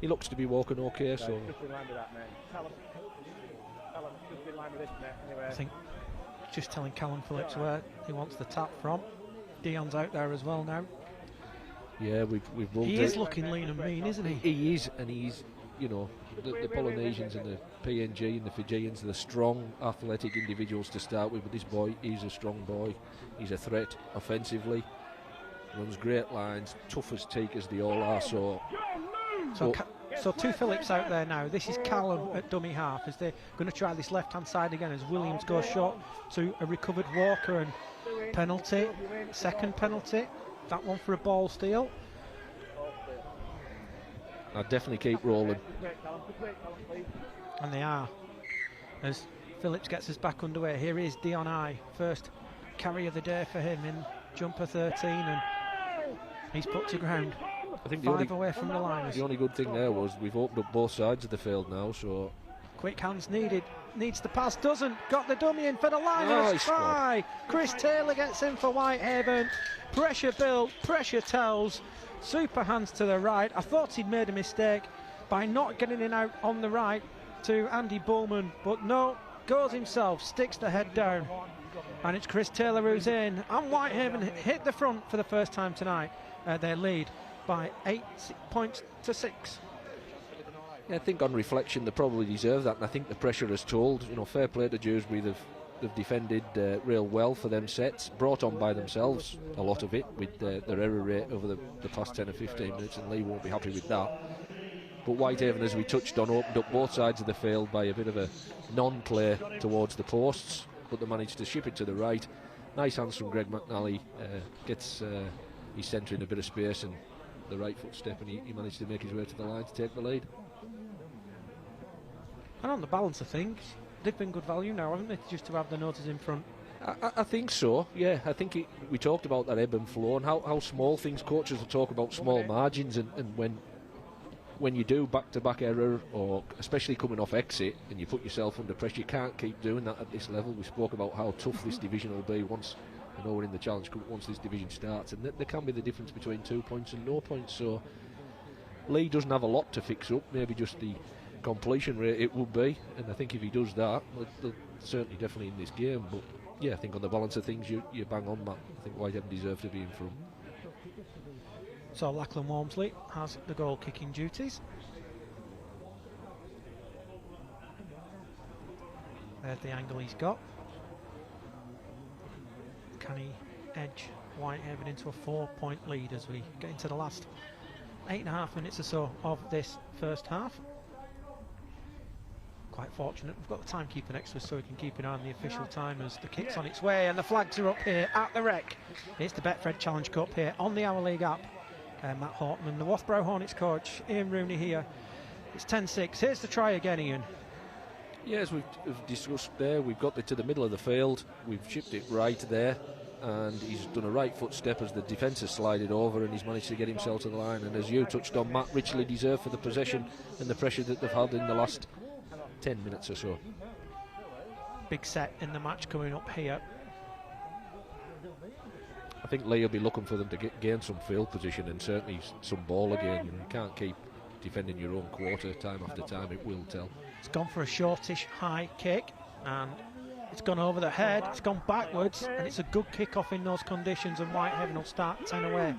He looks to be walking okay, so I think just telling Callum Phillips where he wants the tap from. Dion's out there as well now. Yeah, we've he is looking lean and mean, isn't he? He is, and he's you know, the Polynesians and the PNG and the Fijians, they're strong, athletic individuals to start with, but this boy, he's a strong boy. He's a threat offensively, runs great lines, tough as teak as they all are. So two Phillips out there now. This is Callum at dummy half as they're going to try this left-hand side again as Williams goes short to a recovered Walker, and penalty, second penalty, that one for a ball steal. I'd definitely keep rolling. And they are, as Phillips gets us back underway. Here is Dion I, first carry of the day for him in jumper 13, and he's put to ground. I think 5 away from the line. The only good thing there was we've opened up both sides of the field now, so... Quick hands needed. Needs the pass, doesn't. Got the dummy in for the line. Nice try. Chris Taylor gets in for Whitehaven. Pressure built, pressure tells. Super hands to the right. I thought he'd made a mistake by not getting in out on the right to Andy Bullman, but no, goes himself, sticks the head down. And it's Chris Taylor who's in. And Whitehaven hit the front for the first time tonight. They lead by 8 points to 6. Yeah, I think on reflection they probably deserve that, and I think the pressure has told. You know, fair play to Dewsbury, they've defended real well for them sets, brought on by themselves a lot of it with their error rate over the past 10 or 15 minutes, and Lee won't be happy with that. But Whitehaven, as we touched on, opened up both sides of the field by a bit of a non-play towards the posts, but they managed to ship it to the right. Nice hands from Greg McNally, gets his centre in a bit of space and the right foot step, and he managed to make his way to the line to take the lead. And on the balance of things, they've been good value now, haven't they, just to have the noses in front? I think so, yeah. I think we talked about that ebb and flow and how small things, coaches will talk about small margins, and when you do back-to-back error, or especially coming off exit, and you put yourself under pressure, you can't keep doing that at this level. We spoke about how tough this division will be once, I know we're in the Challenge Cup, once this division starts, and there can be the difference between 2 points and no points. So Lee doesn't have a lot to fix up, maybe just the completion rate it would be, and I think if he does that, they're certainly definitely in this game. But yeah, I think on the balance of things, you bang on, Matt. I think Whitehaven deserve to be in front. So Lachlan Walmsley has the goal kicking duties. There's the angle he's got. Can he edge Whitehaven into a 4-point lead as we get into the last 8.5 minutes or so of this first half? Quite fortunate we've got the timekeeper next to us so we can keep an eye on the official time as the kick's on its way, and the flags are up here at the Rec. It's the Betfred Challenge Cup here on the Our League app. Matt Horton and the Wathborough Hornets coach Ian Rooney here. It's 10-6. Here's the try again, Ian. Yeah, as we've discussed there, we've got it to the middle of the field, we've chipped it right there, and he's done a right foot step as the defence has slided over, and he's managed to get himself to the line. And as you touched on, Matt, richly deserved for the possession and the pressure that they've had in the last 10 minutes or so. Big set in the match coming up here. I think Lee will be looking for them to gain some field position and certainly some ball again. You can't keep defending your own quarter time after time, it will tell. It's gone for a shortish high kick, and it's gone over the head, it's gone backwards, and it's a good kick-off in those conditions, and Whitehaven will start 10 away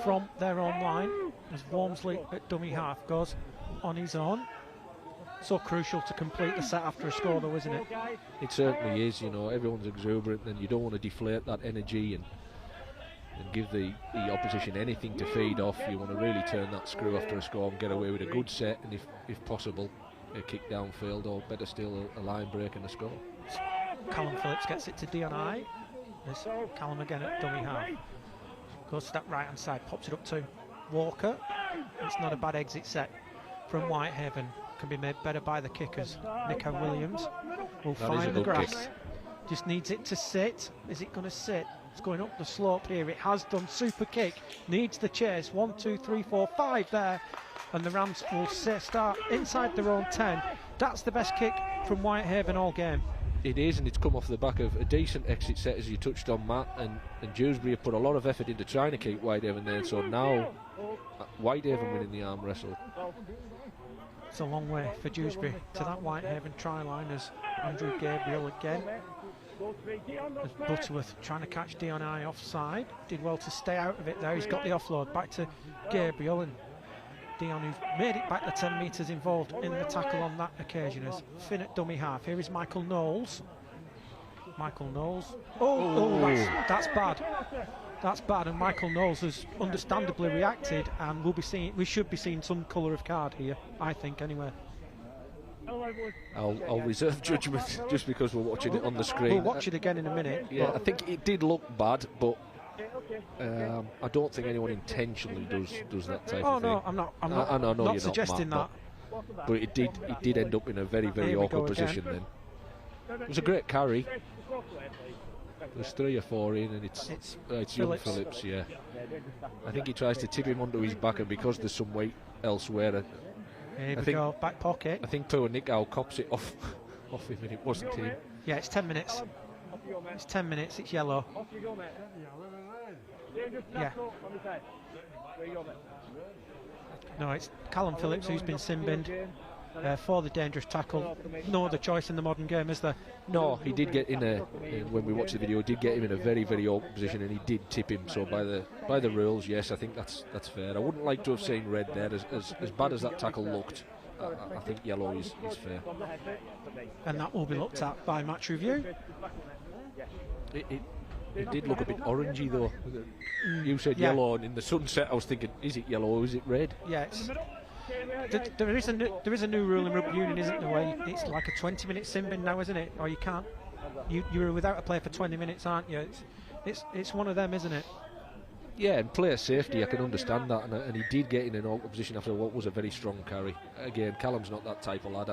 from their own line as Walmsley at dummy half goes on his own. So crucial to complete the set after a score though, isn't it? It certainly is. You know, everyone's exuberant and you don't want to deflate that energy and give the opposition anything to feed off. You want to really turn that screw after a score and get away with a good set, and if possible a kick downfield, or better still a line break and a score. Callum Phillips gets it to Dion I. There's Callum again at dummy half. Goes to that right hand side, pops it up to Walker. It's not a bad exit set from Whitehaven. Can be made better by the kickers. Nico Williams will find the grass. Kick. Just needs it to sit. Is it going to sit? It's going up the slope here. It has done. Super kick. Needs the chase. 1, 2, 3, 4, 5 there. And the Rams will start inside their own 10. That's the best kick from Whitehaven all game. It is, and it's come off the back of a decent exit set, as you touched on, Matt. And Dewsbury have put a lot of effort into trying to keep Whitehaven there. So now Whitehaven winning the arm wrestle. It's a long way for Dewsbury to that Whitehaven try line as Andrew Gabriel again. As Butterworth trying to catch Dion offside. Did well to stay out of it there. He's got the offload back to Gabriel, and Dion, who's made it back the 10 metres, involved in the tackle on that occasion as Finn at dummy half. Here is Michael Knowles. Michael Knowles. That's bad. That's bad, and Michael Knowles has understandably reacted, and we should be seeing some colour of card here, I think, anyway. I'll reserve judgment just because we're watching it on the screen. We'll watch it again in a minute. Yeah, I think it did look bad, but I don't think anyone intentionally does that type of thing. Oh no, I'm not suggesting that. But it did end up in a very, very awkward position then. It was a great carry. There's 3 or 4 in, and it's young Phillips, yeah. I think he tries to tip him onto his back, and because there's some weight elsewhere, Here we go, back pocket. I think poor Nick Howe cops it off him, and it wasn't him. Yeah, it's 10 minutes. It's 10 minutes, it's yellow. Yeah. No, it's Callum Phillips who's been sin-binned for the dangerous tackle. No other choice in the modern game, is there? No, he did get when we watched the video, he did get him in a very, very awkward position, and he did tip him. So by the rules, yes, I think that's fair. I wouldn't like to have seen red there. As bad as that tackle looked, I think yellow is fair. And that will be looked at by match review. It did look a bit orangey though. You said yellow, and in the sunset I was thinking, is it yellow or is it red? Yeah, there is a new rule in rugby union, isn't there? Where it's like a 20-minute sin bin now, isn't it? Or you can't. You're without a player for 20 minutes, aren't you? It's one of them, isn't it? Yeah, and player safety, I can understand that, and he did get in an awkward position after what was a very strong carry. Again, Callum's not that type of lad.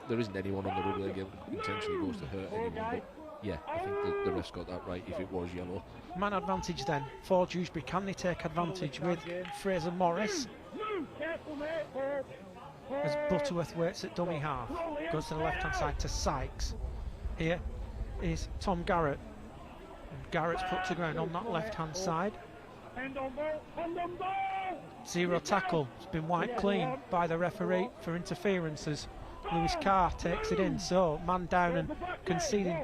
There isn't anyone on the rugby league who intentionally goes to hurt anyone. But yeah, I think the refs got that right if it was yellow. Man advantage then for Dewsbury. Can they take advantage with Fraser Morris? As Butterworth waits at dummy half, goes to the left-hand side to Sykes. Here is Tom Garrett. And Garrett's put to ground on that left-hand side. 0 tackle. It's been wiped clean by the referee for interferences. Lewis Carr takes it in, so man down and conceding.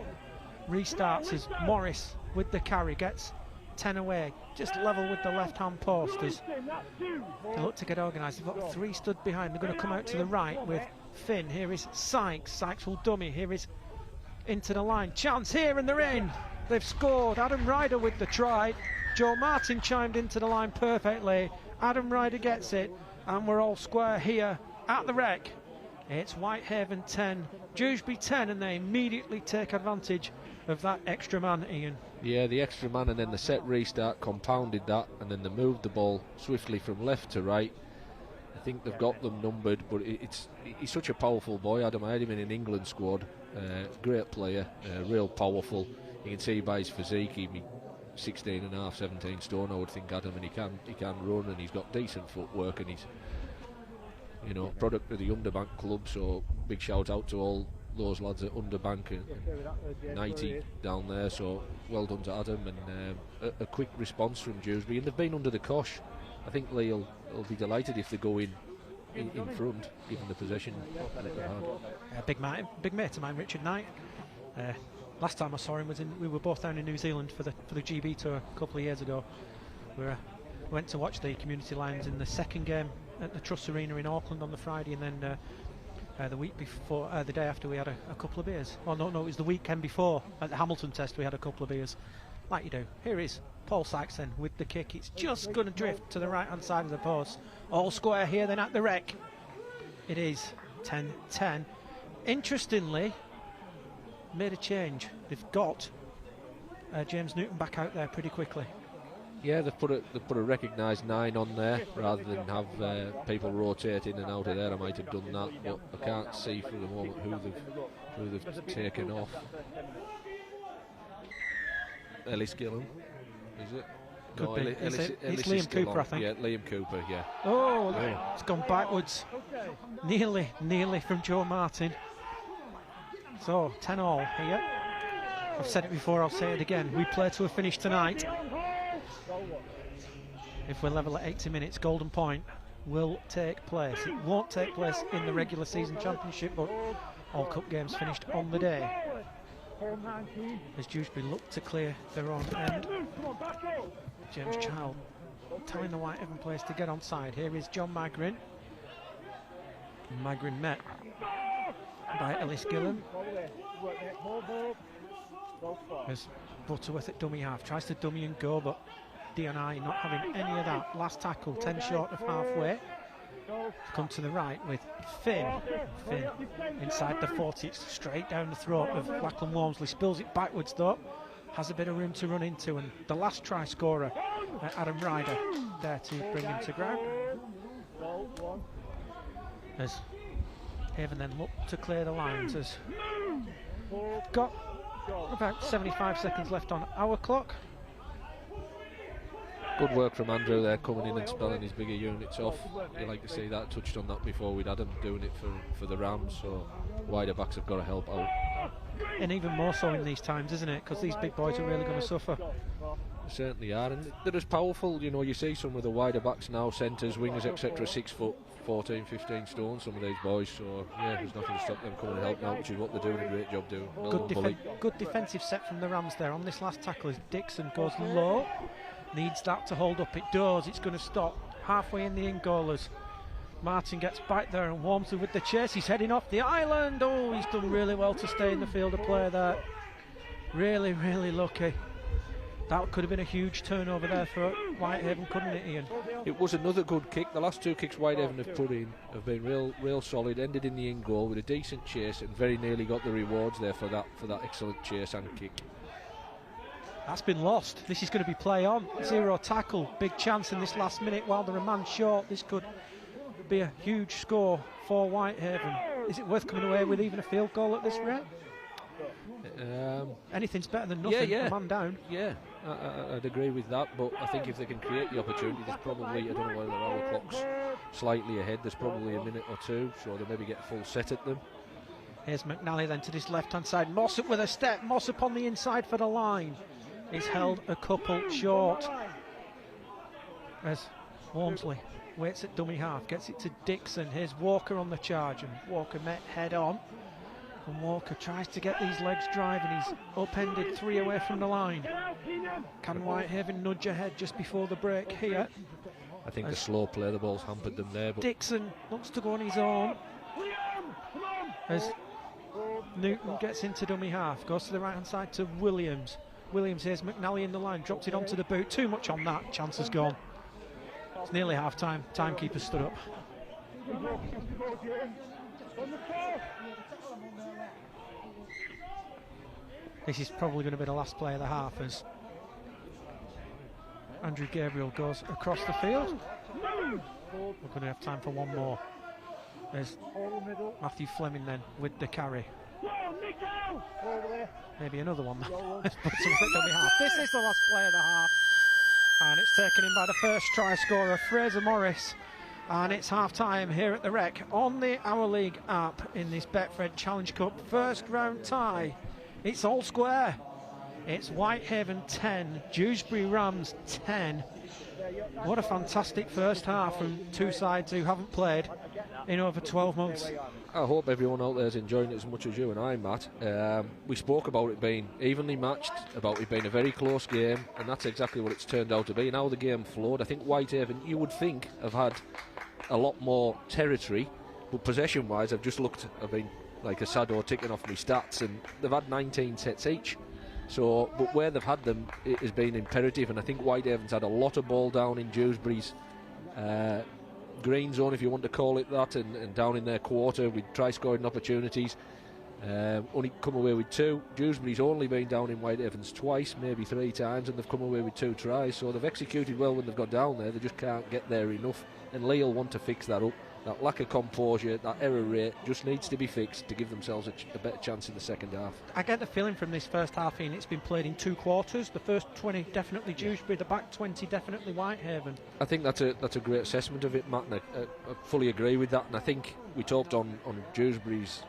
Restarts as Morris with the carry gets 10 away, just level with the left-hand post as they look to get organised. They've got 3 stood behind. They're going to come out to the right with Finn. Here is Sykes. Sykes will dummy. Here is into the line. Chance here, and they're in. They've scored. Adam Ryder with the try. Joe Martin chimed into the line perfectly. Adam Ryder gets it, and we're all square here at the Rec. It's Whitehaven 10, Dewsbury 10, and they immediately take advantage of that extra man, Ian. Yeah, the extra man, and then the set restart compounded that, and then they moved the ball swiftly from left to right. I think they've got them numbered, but he's such a powerful boy, Adam. I had him in an England squad. Great player, real powerful. You can see by his physique, he'd be 16 and a half, 17 stone, I would think, Adam, and he can run, and he's got decent footwork, and he's, you know, product of the Underbank club, so big shout out to all those lads at Underbank and 90 down there, so well done to Adam, and a quick response from Dewsbury, and they've been under the cosh. I think Lee will be delighted if they go in front, given the possession that they had. Big mate of mine, Richard Knight. Last time I saw him we were both down in New Zealand for the GB tour a couple of years ago. We went to watch the Community Lions in the second game at the Truss Arena in Auckland on the Friday, and then the week before, the day after, we had a couple of beers. Oh no, it was the weekend before at the Hamilton Test. We had a couple of beers, like you do. Here is Paul Sykes then with the kick. It's just going to drift to the right-hand side of the post. All square here then at the Rec. It is 10-10. Interestingly, made a change. They've got James Newton back out there pretty quickly. Yeah, they've put a recognised 9 on there rather than have people rotate in and out of there. I might have done that, but I can't see for the moment who they've taken off. Ellis Gillan, is it? Could no, be. It's Liam Cooper, on. I think. Yeah, Liam Cooper, yeah. Oh, it's gone backwards. Nearly from Joe Martin. So, 10-all here. I've said it before, I'll say it again. We play to a finish tonight. If we're level at 80 minutes, Golden Point will take place. It won't take place in the regular season championship, but all cup games finished on the day. As Dewsbury look to clear their own end. James Child telling the Whitehaven players to get on side. Here is John Magrin. Magrin met by Ellis Gillam. As Butterworth at dummy half tries to dummy and go, but D&I not having any of that. Last tackle, 10 short of halfway. Come to the right with Finn. Finn inside the 40, it's straight down the throat of Lachlan Walmsley. Spills it backwards though. Has a bit of room to run into, and the last try scorer, Adam Ryder, there to bring him to ground. As Haven then look to clear the lines, as got about 75 seconds left on our clock. Good work from Andrew there, coming in and spelling his bigger units off. You like to see that. Touched on that before with Adam doing it for the Rams, so wider backs have got to help out. And even more so in these times, isn't it? Because these big boys are really going to suffer. They certainly are, and they're as powerful. You know, you see some of the wider backs now, centres, wingers, etc. 6 foot, 14, 15 stone, some of these boys. So yeah, there's nothing to stop them coming and helping out, which is what they're doing a great job doing. Good defensive set from the Rams there on this last tackle as Dixon goes low. Needs that to hold up. It does. It's going to stop halfway in the in goalers. Martin gets back there and Walmsley with the chase. He's heading off the island. Oh, he's done really well to stay in the field of play there. Really, really lucky. That could have been a huge turnover there for Whitehaven, couldn't it, Ian? It was another good kick. The last 2 kicks Whitehaven have put in have been real solid. Ended in the in goal with a decent chase and very nearly got the rewards there for that excellent chase and kick. That's been lost. This is going to be play on. 0 tackle. Big chance in this last minute while they're a man short. This could be a huge score for Whitehaven. Is it worth coming away with even a field goal at this rate? Anything's better than nothing. Yeah. A man down. Yeah, I'd agree with that, but I think if they can create the opportunity, there's probably, I don't know whether our clock's slightly ahead, there's probably a minute or two, so they maybe get a full set at them. Here's McNally then to this left-hand side. Mossop with a step. Mossop on the inside for the line. He's held a couple short. As Walmsley waits at dummy half, gets it to Dixon. Here's Walker on the charge, and Walker met head on. And Walker tries to get these legs driving. He's upended 3 away from the line. Can Whitehaven nudge ahead just before the break here? I think the slow play, the ball's hampered them there. But Dixon looks to go on his own. As Newton gets into dummy half, goes to the right hand side to Williams. Williams, here's McNally in the line, dropped it onto the boot. Too much on that, chance has gone. It's nearly half time, timekeeper stood up. This is probably going to be the last play of the half as Andrew Gabriel goes across the field. We're going to have time for one more. There's Matthew Fleming then with the carry. Maybe another one. This is the last play of the half, and it's taken in by the first try scorer, Fraser Morris, and it's half time here at the Rec on the Our League app in this Betfred Challenge Cup first round tie. It's all square. It's Whitehaven 10, Dewsbury Rams 10. What a fantastic first half from two sides who haven't played in over 12 months. I hope everyone out there is enjoying it as much as you and I, Matt. We spoke about it being evenly matched, about it being a very close game, and that's exactly what it's turned out to be. And how the game flowed, I think Whitehaven, you would think, have had a lot more territory, but possession-wise, I've been like a Sado ticking off my stats, and they've had 19 sets each. So, but where they've had them, it has been imperative, and I think Whitehaven's had a lot of ball down in Dewsbury's green zone, if you want to call it that, and down in their quarter with try-scoring opportunities. Only come away with 2. Dewsbury's only been down in Whitehaven's twice, maybe 3 times, and they've come away with 2 tries. So they've executed well when they've got down there. They just can't get there enough, and Lee will want to fix that up. That lack of composure, that error rate just needs to be fixed to give themselves a better chance in the second half. I get the feeling from this first half, Ian, it's been played in 2 quarters. The first 20 definitely Dewsbury, the back 20 definitely Whitehaven. I think that's a great assessment of it, Matt, and I fully agree with that. And I think we talked on Dewsbury's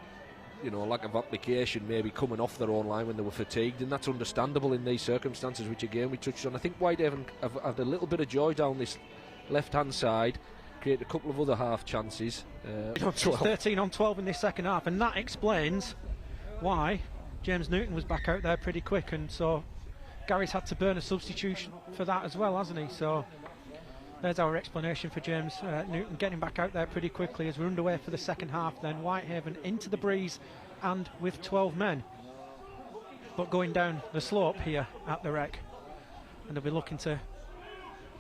lack of application, maybe coming off their own line when they were fatigued, and that's understandable in these circumstances, which again we touched on. I think Whitehaven have had a little bit of joy down this left-hand side, create a couple of other half chances. 13 on 12 in this second half, and that explains why James Newton was back out there pretty quick, and so Gary's had to burn a substitution for that as well, hasn't he? So there's our explanation for James Newton getting back out there pretty quickly as we're underway for the second half. Then Whitehaven into the breeze and with 12 men, but going down the slope here at the Rec, and they'll be looking to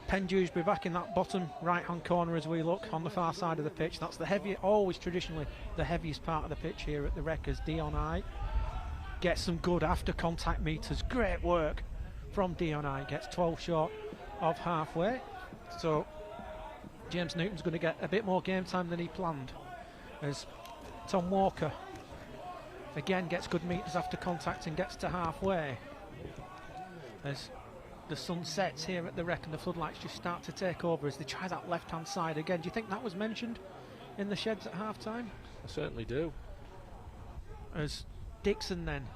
pen Dewsbury back in that bottom right hand corner as we look on the far side of the pitch. That's the heavy, always traditionally the heaviest part of the pitch here at the Rec, as Dion I gets some good after contact meters. Great work from Dion I, gets 12 short of halfway. So James Newton's going to get a bit more game time than he planned, as Tom Walker again gets good meters after contact and gets to halfway. As the sun sets here at the Rec and the floodlights just start to take over as they try that left hand side again. Do you think that was mentioned in the sheds at half time? I certainly do. As Dixon then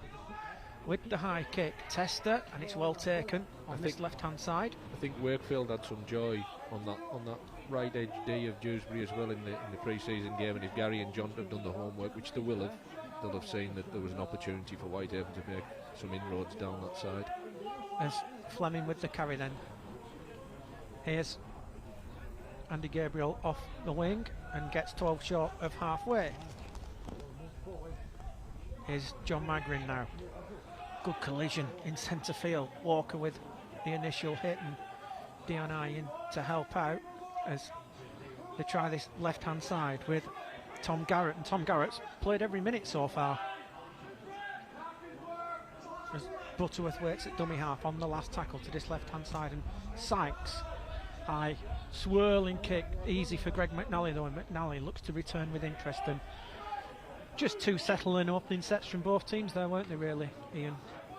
with the high kick, Tester, and it's well taken on this left hand side. I think Wakefield had some joy on that right edge D of Dewsbury as well in the pre-season game, and if Gary and John have done the homework, which they will have, they'll have seen that there was an opportunity for Whitehaven to make some inroads down that side. As Fleming with the carry then. Here's Andy Gabriel off the wing and gets 12 short of halfway. Here's John Magrin now. Good collision in centre field. Walker with the initial hit and Dion I in to help out as they try this left hand side with Tom Garrett, and Tom Garrett's played every minute so far. As Butterworth waits at dummy half on the last tackle to this left hand side, and Sykes, high swirling kick, easy for Greg McNally though, and McNally looks to return with interest. And just two settling opening sets from both teams there, weren't they really, Ian?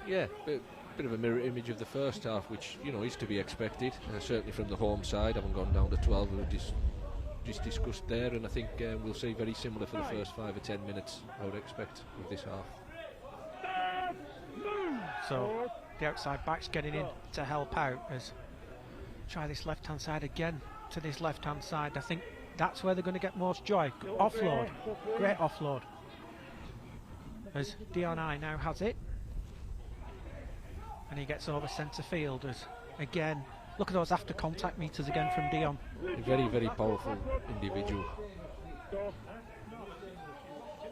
Yeah, bit of a mirror image of the first half, which is to be expected, certainly from the home side, having gone down to 12 we've just discussed there, and I think we'll see very similar for the first 5 or 10 minutes, I would expect, with this half. So the outside back's getting in to help out as try this left hand side again to this left hand side. I think that's where they're going to get most joy. Offload, great offload as Dion I now has it, and he gets over centre field as again, look at those after contact meters again from Dion. A very, very powerful individual.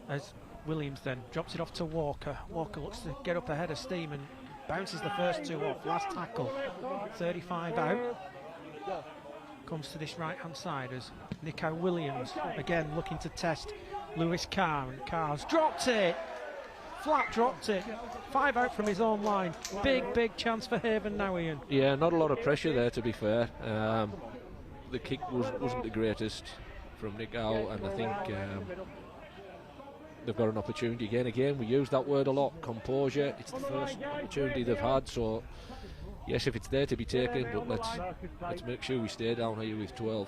As Williams then drops it off to Walker. Walker looks to get up ahead of steam and bounces the first two off. Last tackle, 35 out. Comes to this right hand side as Nico Williams again looking to test Lewis Carr, and Carr's dropped it. Flat dropped it. 5 out from his own line. Big chance for Haven now, Ian. Yeah, not a lot of pressure there, to be fair. The kick wasn't the greatest from Nick Howe, and I think they've got an opportunity again. We use that word a lot, composure. It's the first opportunity they've had, so yes, if it's there to be taken, but let's make sure we stay down here with 12.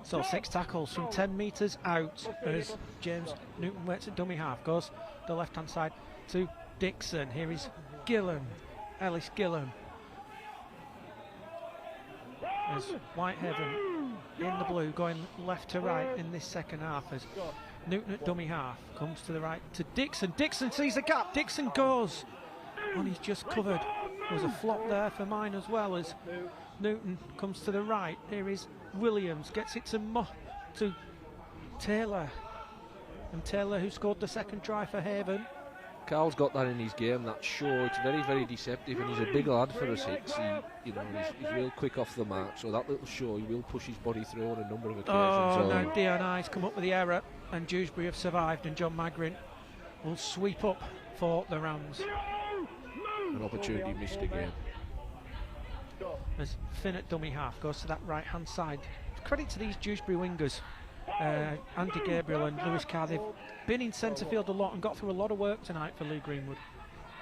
So 6 tackles from 10 metres out as James Newton waits at dummy half, goes the left hand side to Dixon. Here is Gillam, Ellis Gillam. As Whitehaven in the blue going left to right in this second half as Newton at dummy half comes to the right to Dixon. Dixon sees the gap, Dixon goes, and he's just covered. There's a flop there for mine as well as Newton comes to the right. Here is Williams, gets it to Taylor, and Taylor who scored the second try for Haven. Carl's got that in his game, that show. It's very, very deceptive, and he's a big lad for a 6. He's real quick off the mark, so that little show, he will push his body through on a number of occasions. Oh, now Dion I's come up with the error, and Dewsbury have survived, and John Magrin will sweep up for the Rams. An opportunity missed again. As Finn at dummy half goes to that right hand side. Credit to these Dewsbury wingers, Andy Gabriel and Lewis Carr. They've been in centre field a lot and got through a lot of work tonight for Lee Greenwood.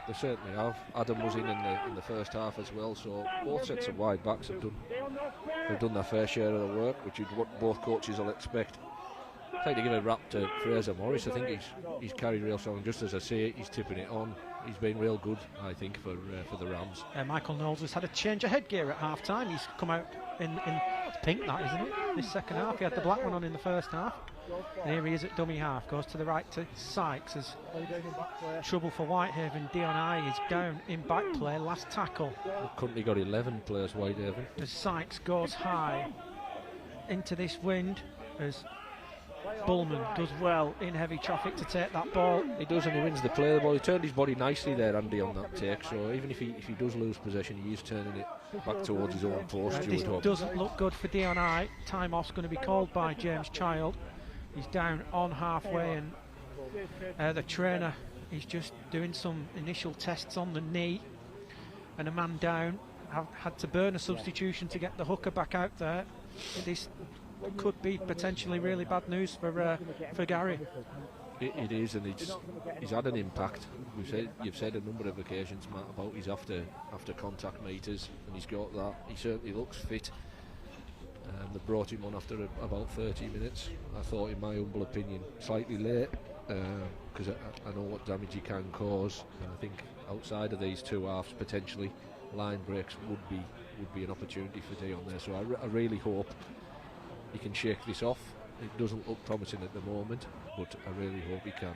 They certainly have. Adam was in the first half as well, so both sets of wide backs have done their fair share of the work, which is what both coaches will expect. I'd like to give a rap to Fraser Morris. I think he's carried real strong. Just as I say it, he's tipping it on. He's been real good, I think, for the Rams. Michael Knowles has had a change of headgear at half time. He's come out in pink, that isn't it? This second half. He had the black one on in the first half. And here he is at dummy half. Goes to the right to Sykes as trouble for Whitehaven. Dion I is down in back play. Last tackle. Currently got 11 players, Whitehaven. As Sykes goes high into this wind as Bullman does well in heavy traffic to take that ball. He does, and he wins the play. The ball. He turned his body nicely there, Andy, on that take. So even if he does lose possession, he is turning it back towards his own post. This doesn't look good for Dion I. Time off's going to be called by James Child. He's down on halfway, and the trainer is just doing some initial tests on the knee, and a man down. Have had to burn a substitution to get the hooker back out there. This could be potentially really bad news for Gary. It is, and he's had an impact. You've said a number of occasions, Matt, about his after contact meters, and he's got that. He certainly looks fit. They brought him on after about 30 minutes. I thought, in my humble opinion, slightly late, because I know what damage he can cause. And I think outside of these two halves, potentially line breaks would be an opportunity for Dion there. So I really hope he can shake this off. It doesn't look promising at the moment, but I really hope he can.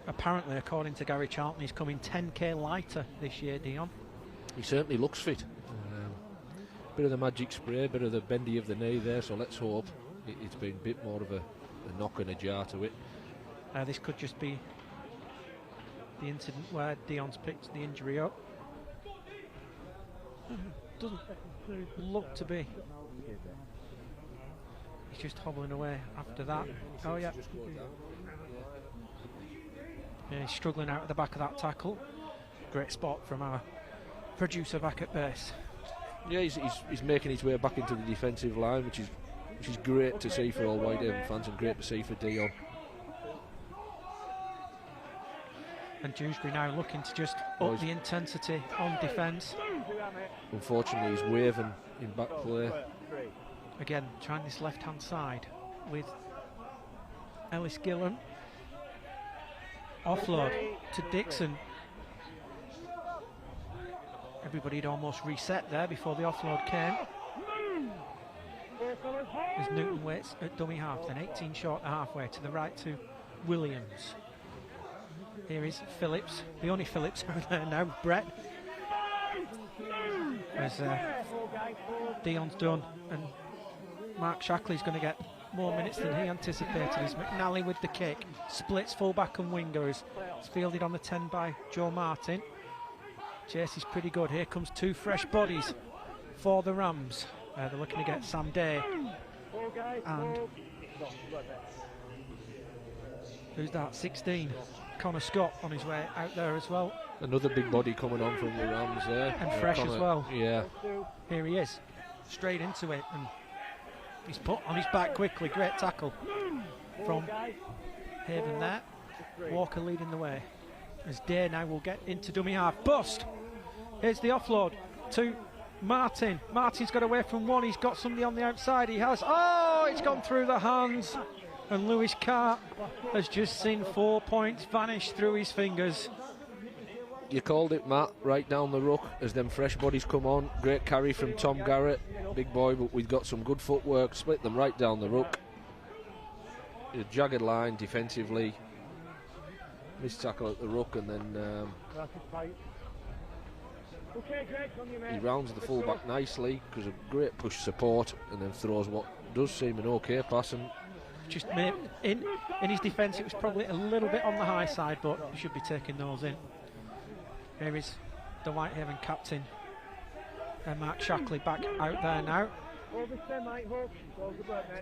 Apparently, according to Gary Charlton, he's coming 10k lighter this year, Dion. He certainly looks fit. Bit of the magic spray, bit of the bendy of the knee there, so let's hope it's been a bit more of a knock and a jar to it. This could just be the incident where Dion's picked the injury up. Doesn't look to be. He's just hobbling away after that. Oh yeah. Yeah, he's struggling out at the back of that tackle. Great spot from our producer back at base. Yeah, he's making his way back into the defensive line, which is great to see for all Whitehaven fans, and great to see for Dion. And Dewsbury now looking to just up the intensity on defence. Unfortunately, he's waving in back play. Again, trying this left-hand side with Ellis Gillan. Offload to Dixon. Everybody had almost reset there before the offload came. As Newton waits at dummy half, then 18 short to halfway to the right to Williams. Here is Phillips, the only Phillips out there now, Brett. As Dion's done, and Mark Shackley's going to get more minutes than he anticipated. As McNally with the kick, splits fullback and wingers. It's fielded on the 10 by Joe Martin. Chase is pretty good. Here comes two fresh bodies for the Rams. They're looking to get Sam Day. And who's that? 16. Connor Scott on his way out there as well. Another big body coming on from the Rams there. And fresh Connor, as well. Yeah. Here he is. Straight into it. And he's put on his back quickly. Great tackle from Haven there. Walker leading the way. As Day now will get into dummy half. Bust! Here's the offload to Martin. Martin's got away from one. He's got somebody on the outside. He has. Oh, it's gone through the hands. And Lewis Carr has just seen 4 points vanish through his fingers. You called it, Matt, right down the ruck as them fresh bodies come on. Great carry from Tom Garrett. Big boy, but we've got some good footwork. Split them right down the ruck. A jagged line defensively. Missed tackle at the ruck, and then he rounds the fullback nicely because of great push support, and then throws what does seem an okay pass. And just made in his defence, it was probably a little bit on the high side, but he should be taking those in. Here is the Whitehaven captain, Mark Shackley, back out there now.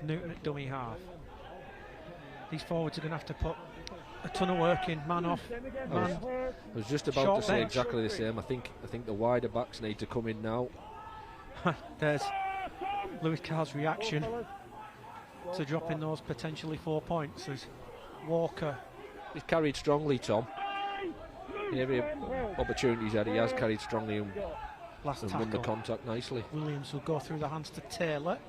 Newton at dummy half. These forwards are going to have to put a ton of work in, man off, man. I was just about to say exactly the same. I think the wider backs need to come in now. There's Lewis Carr's reaction to dropping those potentially 4 points as Walker. He's carried strongly, Tom. Every opportunity that he has carried strongly and won the contact nicely. Williams will go through the hands to Taylor.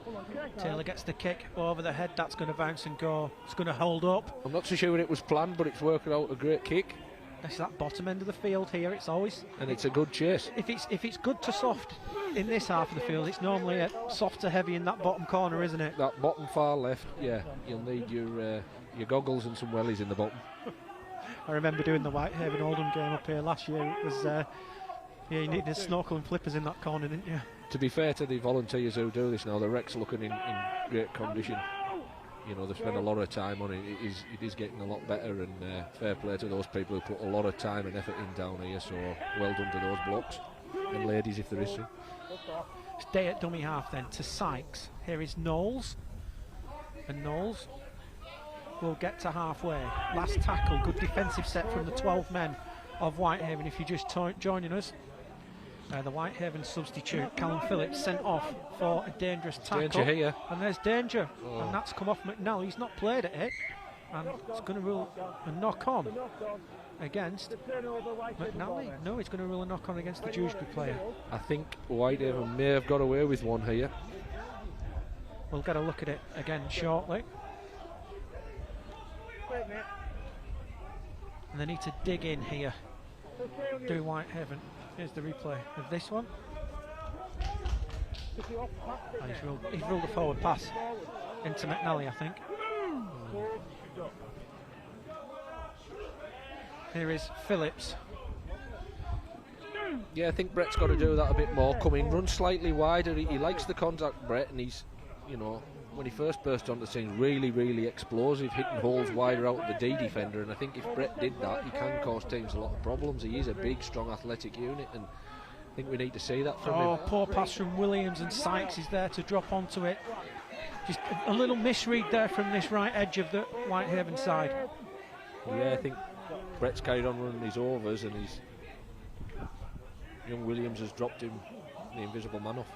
Taylor gets the kick over the head. That's going to bounce and go. It's going to hold up. I'm not so sure it was planned, but it's working out a great kick. It's that bottom end of the field here. It's always, and it's a good chase. If it's good to soft in this half of the field, it's normally a soft to heavy in that bottom corner, isn't it? That bottom far left. Yeah, you'll need your goggles and some wellies in the bottom. I remember doing the Whitehaven Oldham game up here last year. It was Yeah, you needed snorkel and flippers in that corner, didn't you? To be fair to the volunteers who do this now, the wreck's looking in great condition. You know, they've spent a lot of time on it. It is getting a lot better, and fair play to those people who put a lot of time and effort in down here, so well done to those blokes. And ladies, if there is some. Stay at dummy half then to Sykes. Here is Knowles. And Knowles will get to halfway. Last tackle, good defensive set from the 12 men of Whitehaven. If you're just joining us, the Whitehaven substitute, Callum Phillips, sent off for a dangerous tackle. Danger here. And there's danger. And that's come off McNally. He's not played at it. And it's going to rule a knock-on against McNally. No, he's going to rule a knock-on against the Dewsbury player. I think Whitehaven may have got away with one here. We'll get a look at it again shortly. And they need to dig in here. Do Whitehaven. Here's the replay of this one. He's ruled a forward pass into McNally, I think. Here is Phillips. Yeah, I think Brett's got to do that a bit more. Come in, run slightly wider. He likes the contact, Brett, and he's, you know, when he first burst onto the scene, really explosive, hitting holes wider out of the D defender. And I think if Brett did that, he can cause teams a lot of problems. He is a big, strong, athletic unit, and I think we need to see that from him. Oh, poor pass from Williams, and Sykes is there to drop onto it. Just a little misread there from this right edge of the Whitehaven side. Yeah, I think Brett's carried on running his overs, and young Williams has dropped him, the invisible man off.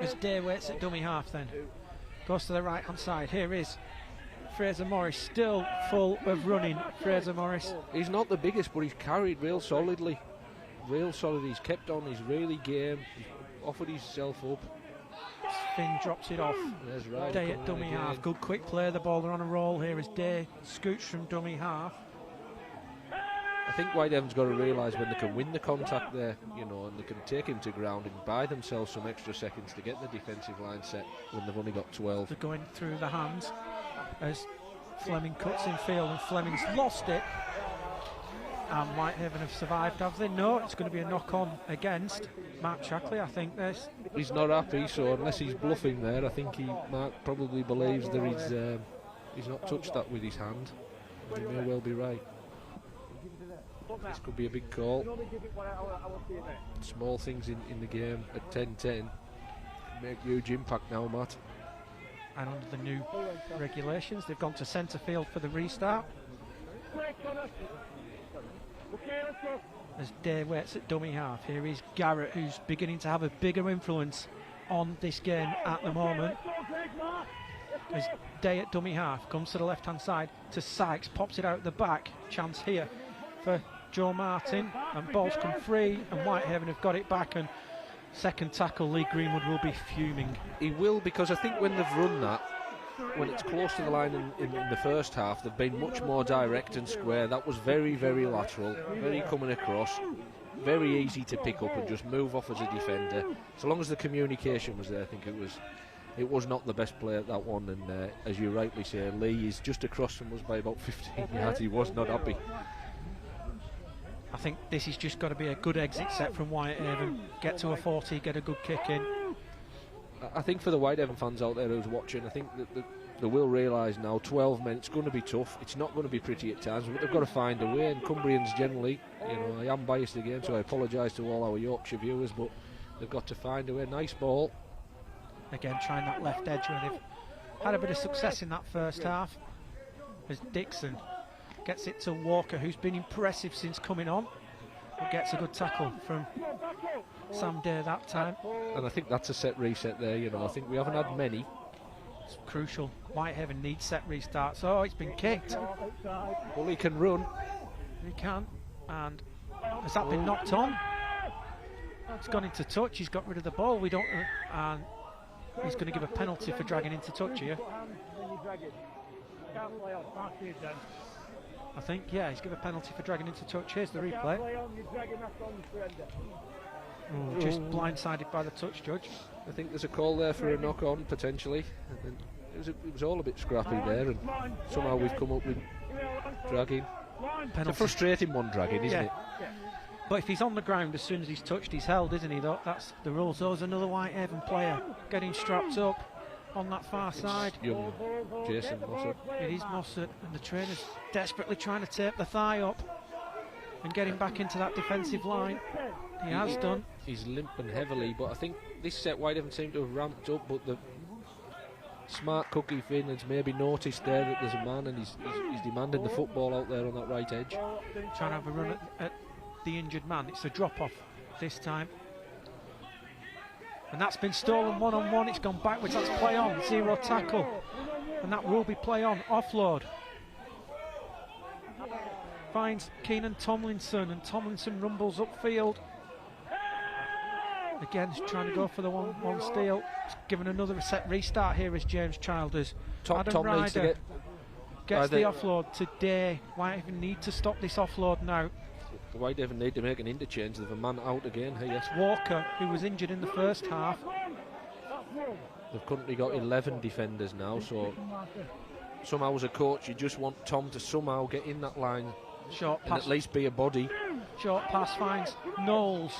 As Day waits at dummy half then. Goes to the right hand side. Here is Fraser Morris, still full of running. Fraser Morris. He's not the biggest, but he's carried real solidly. Real solid. He's kept on, he's really game. He's offered himself up. Finn drops it off. There's right. Day at dummy half. Good quick play. The ball are on a roll. Here is Day. Scoots from dummy half. I think Whitehaven's got to realise when they can win the contact there, you know, and they can take him to ground and buy themselves some extra seconds to get the defensive line set when they've only got 12. They're going through the hands as Fleming cuts in field, and Fleming's lost it. And Whitehaven have survived, have they? No, it's going to be a knock-on against Mark Shackley, I think. He's not happy, so unless he's bluffing there, I think Mark probably believes that he's not touched that with his hand. He may well be right. This could be a big call. Small things in the game at 10-10 make huge impact now, Matt. And under the new regulations, they've gone to centre field for the restart. As Day waits at dummy half, here is Garrett, who's beginning to have a bigger influence on this game at the moment. As Day at dummy half comes to the left hand side to Sykes, pops it out the back. Chance here for Joe Martin, and balls come free, and Whitehaven have got it back, and second tackle, Lee Greenwood will be fuming. He will, because I think when they've run that, when it's close to the line in the first half, they've been much more direct and square. That was very lateral, very coming across, very easy to pick up and just move off as a defender. So long as the communication was there, I think it was not the best play at that one, and as you rightly say, Lee is just across from us by about 15 yards. He was not happy. I think this has just got to be a good exit set from Whitehaven. Get to a 40, get a good kick in. I think for the Whitehaven fans out there who's watching, I think that they will realise now, 12 men, it's going to be tough. It's not going to be pretty at times, but they've got to find a way. And Cumbrians generally, you know, I am biased again, so I apologise to all our Yorkshire viewers, but they've got to find a way. Nice ball. Again, trying that left edge where they've had a bit of success in that first half. As Dixon gets it to Walker, who's been impressive since coming on, but gets a good tackle from Sam Day that time. And I think that's a set reset there, you know. I think we haven't had many. It's crucial. Whitehaven needs set restarts. Oh, it's been kicked. Well, he can run. He can. And has that been knocked on? It's gone into touch. He's got rid of the ball. We don't. And he's going to give a penalty for dragging into touch here. I think, yeah, he's given a penalty for dragging into touch. Here's the replay. Ooh, just blindsided by the touch, judge. I think there's a call there for a knock-on, potentially. And it was all a bit scrappy there, and somehow we've come up with dragging. It's a Penalty. frustrating one, dragging, isn't it? But if he's on the ground, as soon as he's touched, he's held, isn't he? That's the rules. So there's another Whitehaven player getting strapped up on that far side. Young Jason Mossad. It is Mossad, and the trainer's desperately trying to tape the thigh up and get him back into that defensive line. He has done. He's limping heavily, but I think this set Whitehaven seem to have ramped up, but the smart Cookie Finn has maybe noticed there that there's a man, and he's demanding the football out there on that right edge. Trying to have a run at the injured man. It's a drop-off this time. And that's been stolen one-on-one. It's gone backwards. That's play on. 0 tackle. And that will be play on. Offload. Finds Keenan Tomlinson, and Tomlinson rumbles upfield. Again, he's trying to go for the one steal. He's given another set restart here as James Childers. Adam Ryder needs to gets the offload today. Whitehaven need to stop this offload now. Whitehaven need to make an interchange. They've a man out again here. Walker, who was injured in the first half. They've currently got 11 defenders now, so somehow as a coach you just want Tom to somehow get in that line Short and pass. at least be a body. Short pass finds Knowles.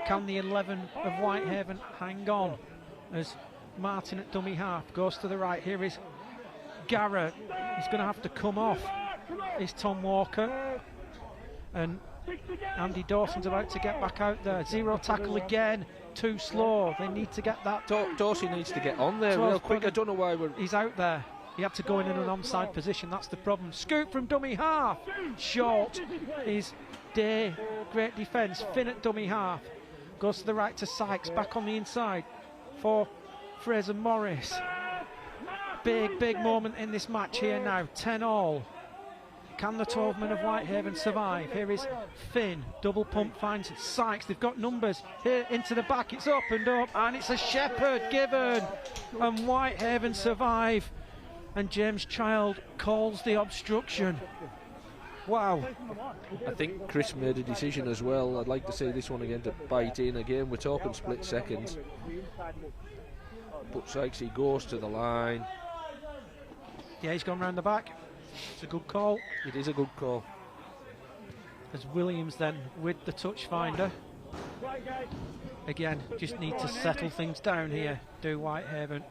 Can the 11 of Whitehaven hang on as Martin at dummy half goes to the right? Here is Garrett. He's going to have to come off. Is Tom Walker. And Andy Dawson's about to get back out there. 0 tackle again. Too slow. They need to get that. Dawson needs to get on there real quick. I don't know why he's out there. He had to go in an onside position. That's the problem. Scoop from dummy half. Short is Day. Great defence. Finn at dummy half. Goes to the right to Sykes. Back on the inside for Fraser Morris. Big moment in this match here now. 10-all. Can the 12 men of Whitehaven survive? Here is Finn. Double pump finds Sykes. They've got numbers. Here into the back. It's opened up and it's a Shepherd given. And Whitehaven survive. And James Child calls the obstruction. Wow. I think Chris made a decision as well. I'd like to see this one again to bite in again. We're talking split seconds. But Sykes, he goes to the line. Yeah, he's gone round the back. It's a good call. It is a good call. As Williams then with the touch finder. Again, just need to settle things down here, do Whitehaven.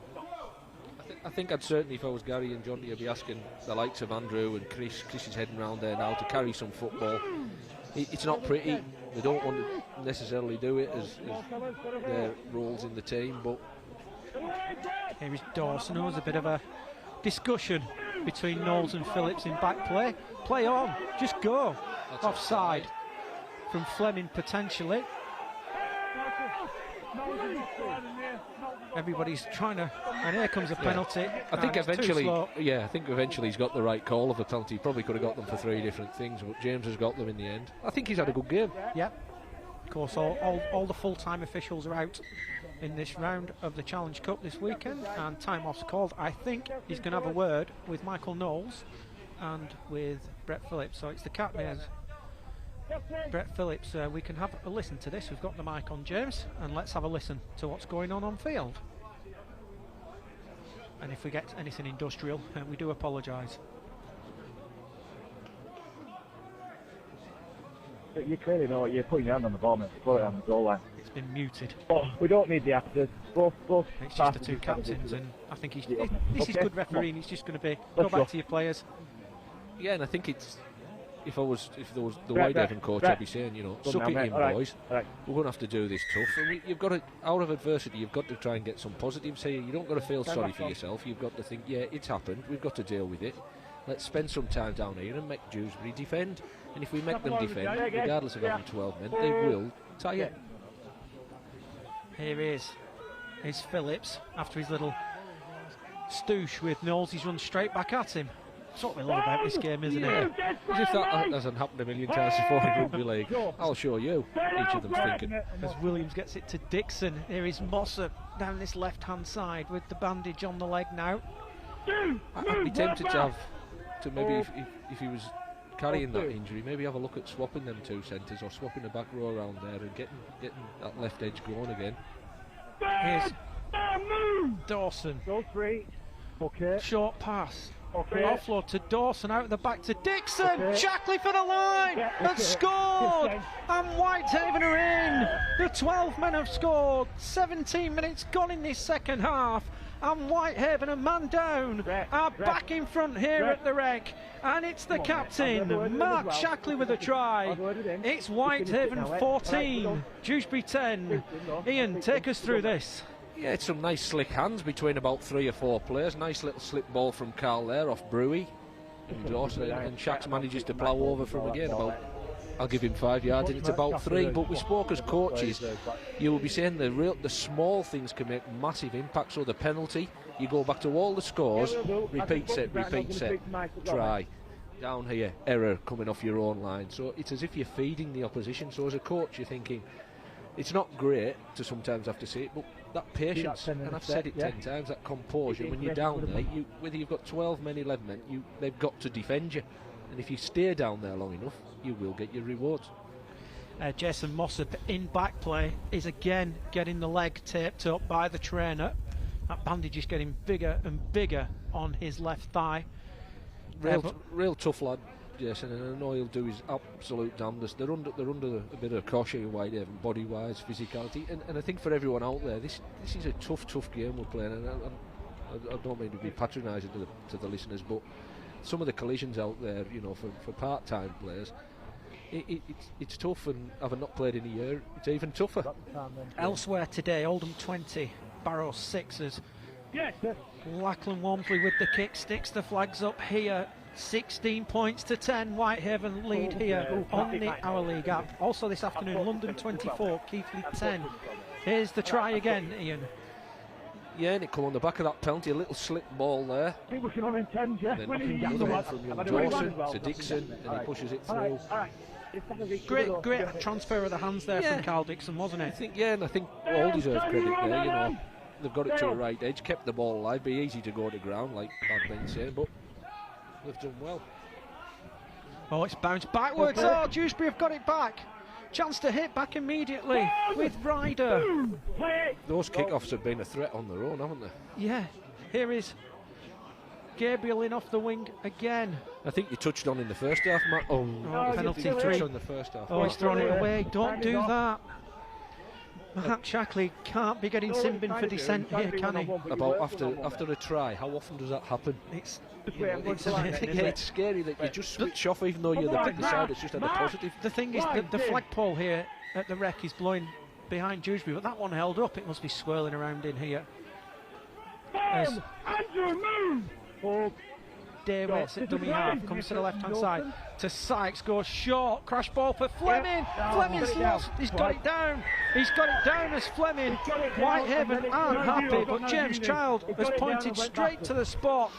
I think I'd certainly, if I was Gary and Johnny, I'd be asking the likes of Andrew and Chris. Chris is heading round there now to carry some football. It's not pretty. They don't want to necessarily do it as their roles in the team, but here is Dawson. There was a bit of a discussion between Knowles and Phillips in back play. Play on, just go. That's offside from Fleming potentially. Everybody's trying to, and here comes a penalty. I think eventually he's got the right call of a penalty. He probably could have got them for 3 different things, but James has got them in the end. I think he's had a good game. Yep. Of course, all the full-time officials are out in this round of the Challenge Cup this weekend, and time-off's called. I think he's going to have a word with Michael Knowles and with Brett Phillips. So it's the captain, Brett Phillips. We can have a listen to this. We've got the mic on, James, and let's have a listen to what's going on field. And if we get anything industrial, we do apologise. You clearly know what you're putting your hand on the ball, mate. Put it on the goal line. It's been muted. Oh, we don't need the actors. Both it's just the 2 captains, and I think this is good refereeing. He's just going to be go back to your players. Yeah, and I think it's if there was the Whitehaven coach, I'd be saying, suck it in, boys. Right. We're going to have to do this tough. And you've got to, out of adversity, you've got to try and get some positives here. You don't got to feel sorry for yourself. You've got to think, yeah, it's happened. We've got to deal with it. Let's spend some time down here and make Dewsbury defend. And if we make them defend, regardless of having 12 men, they will tie it. Here is Phillips after his little stoosh with Knowles. He's run straight back at him. That's what we love about this game, isn't it? As if that hasn't happened a million times before in rugby league. I'll show you. Each of them's thinking. As Williams gets it to Dixon. Here is Mossad down this left-hand side with the bandage on the leg now. I'd be tempted to maybe if he was carrying that injury, maybe have a look at swapping them 2 centres or swapping the back row around there and getting that left edge going again. Here's Dawson. Go free. Okay. Short pass. Offload to Dawson, out the back to Dixon. Shackley for the line and scored. And Whitehaven are in. The 12 men have scored. 17 minutes gone in this second half. And Whitehaven, a man down, are back in front here at the Rec. And it's the captain, Mark Shackley, with a try. It's Whitehaven 14, Dewsbury 10. Ian, take us through this. Yeah, it's some nice slick hands between about 3 or 4 players. Nice little slip ball from Carl there off Brewy. And Dawson, and Shax manages to plough over from again about, I'll give him 5 yards, and it's about 3. But we spoke as coaches, you will be saying the small things can make massive impacts. So the penalty, you go back to all the scores, repeat set, try. Down here, error coming off your own line. So it's as if you're feeding the opposition. So as a coach, you're thinking, it's not great to sometimes have to say it, but that patience, and I've said it 10 times, that composure, when you're down there, whether you've got 12 men, 11 men, they've got to defend you. And if you stay down there long enough, you will get your rewards. Jason Mossop in back play is again getting the leg taped up by the trainer. That bandage is getting bigger and bigger on his left thigh. Real tough lad, Jason, and I know he'll do his absolute damnedest. They're under a bit of caution, Whitehaven, body-wise, physicality, and I think for everyone out there, this is a tough game we're playing. And I don't mean to be patronising to the listeners, but some of the collisions out there, you know, for part-time players, it's tough, and having not played in a year, it's even tougher. Elsewhere today, Oldham 20, Barrow 6s. Lachlan Walmsley with the kick, sticks the flags up here. 16 points to 10, Whitehaven lead here on the Our League app. Also this afternoon, London 24, Keighley 10. Here's the try again, Ian. Yeah, and it come on the back of that penalty, a little slip ball there. He was on intent, yeah. Then another one from young Dawson to Dixon, and he pushes it through. Great transfer of the hands there from Carl Dixon, wasn't it? I think all deserve credit there, you know. They've got it to the right edge, kept the ball alive, be easy to go to ground, like I've been saying, but they've done well. Oh, it's bounced backwards. Oh, Dewsbury have got it back. Chance to hit back immediately with Ryder. Those kickoffs have been a threat on their own, haven't they? Yeah. Here is Gabriel in off the wing again. I think you touched on in the first half, Matt. Penalty 3. Touched on the first half. Oh, he's thrown it away. Don't do that. Mark Shackley can't be getting sin bin for dissent here, can he? About after a try, how often does that happen? It's scary that you just switch off even though you're the side that's just had a positive. The thing is, the flagpole here at the Rec is blowing behind Dewsbury, but that one held up. It must be swirling around in here. As Day waits at dummy half, comes to the left-hand side to Sykes, goes short, crash ball for Fleming. Fleming's lost, he's got it down. He's got it down as Fleming. Whitehaven aren't happy, but James Child has pointed straight to the spot.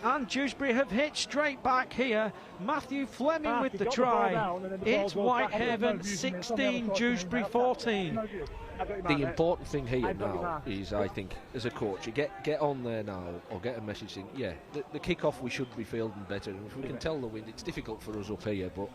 And Dewsbury have hit straight back here. Matthew Fleming with the try. It's Whitehaven 16, Dewsbury 14. The important thing here now is, I think, as a coach, you get on there now or get a message saying, yeah, the kick-off we should be fielding better. And if we can tell the wind, it's difficult for us up here, but,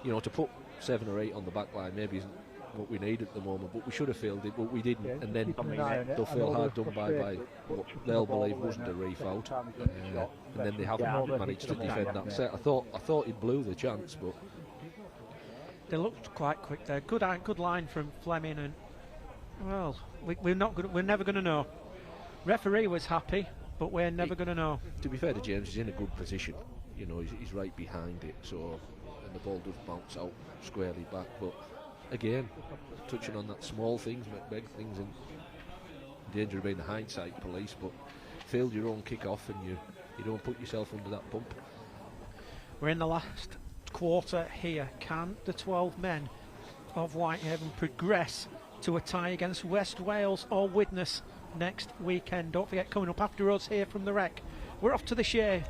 you know, to put 7 or 8 on the back line maybe isn't what we need at the moment, but we should have fielded, but we didn't, and then they'll feel hard done by what they'll believe wasn't a reef-out, and then they haven't managed to defend that set. I thought he blew the chance, but they looked quite quick there. Good line from Fleming, and well, we're never going to know. Referee was happy, but we're never going to know. To be fair to James, he's in a good position. You know, he's right behind it, so, and the ball does bounce out squarely back, but again, touching on that small things make big things, and danger of being the hindsight police, but field your own kick-off and you don't put yourself under that pump. We're in the last quarter here. Can the 12 men of Whitehaven progress to a tie against West Wales or Widnes next weekend? Don't forget, coming up after us here from the Rec, we're off to the Shea,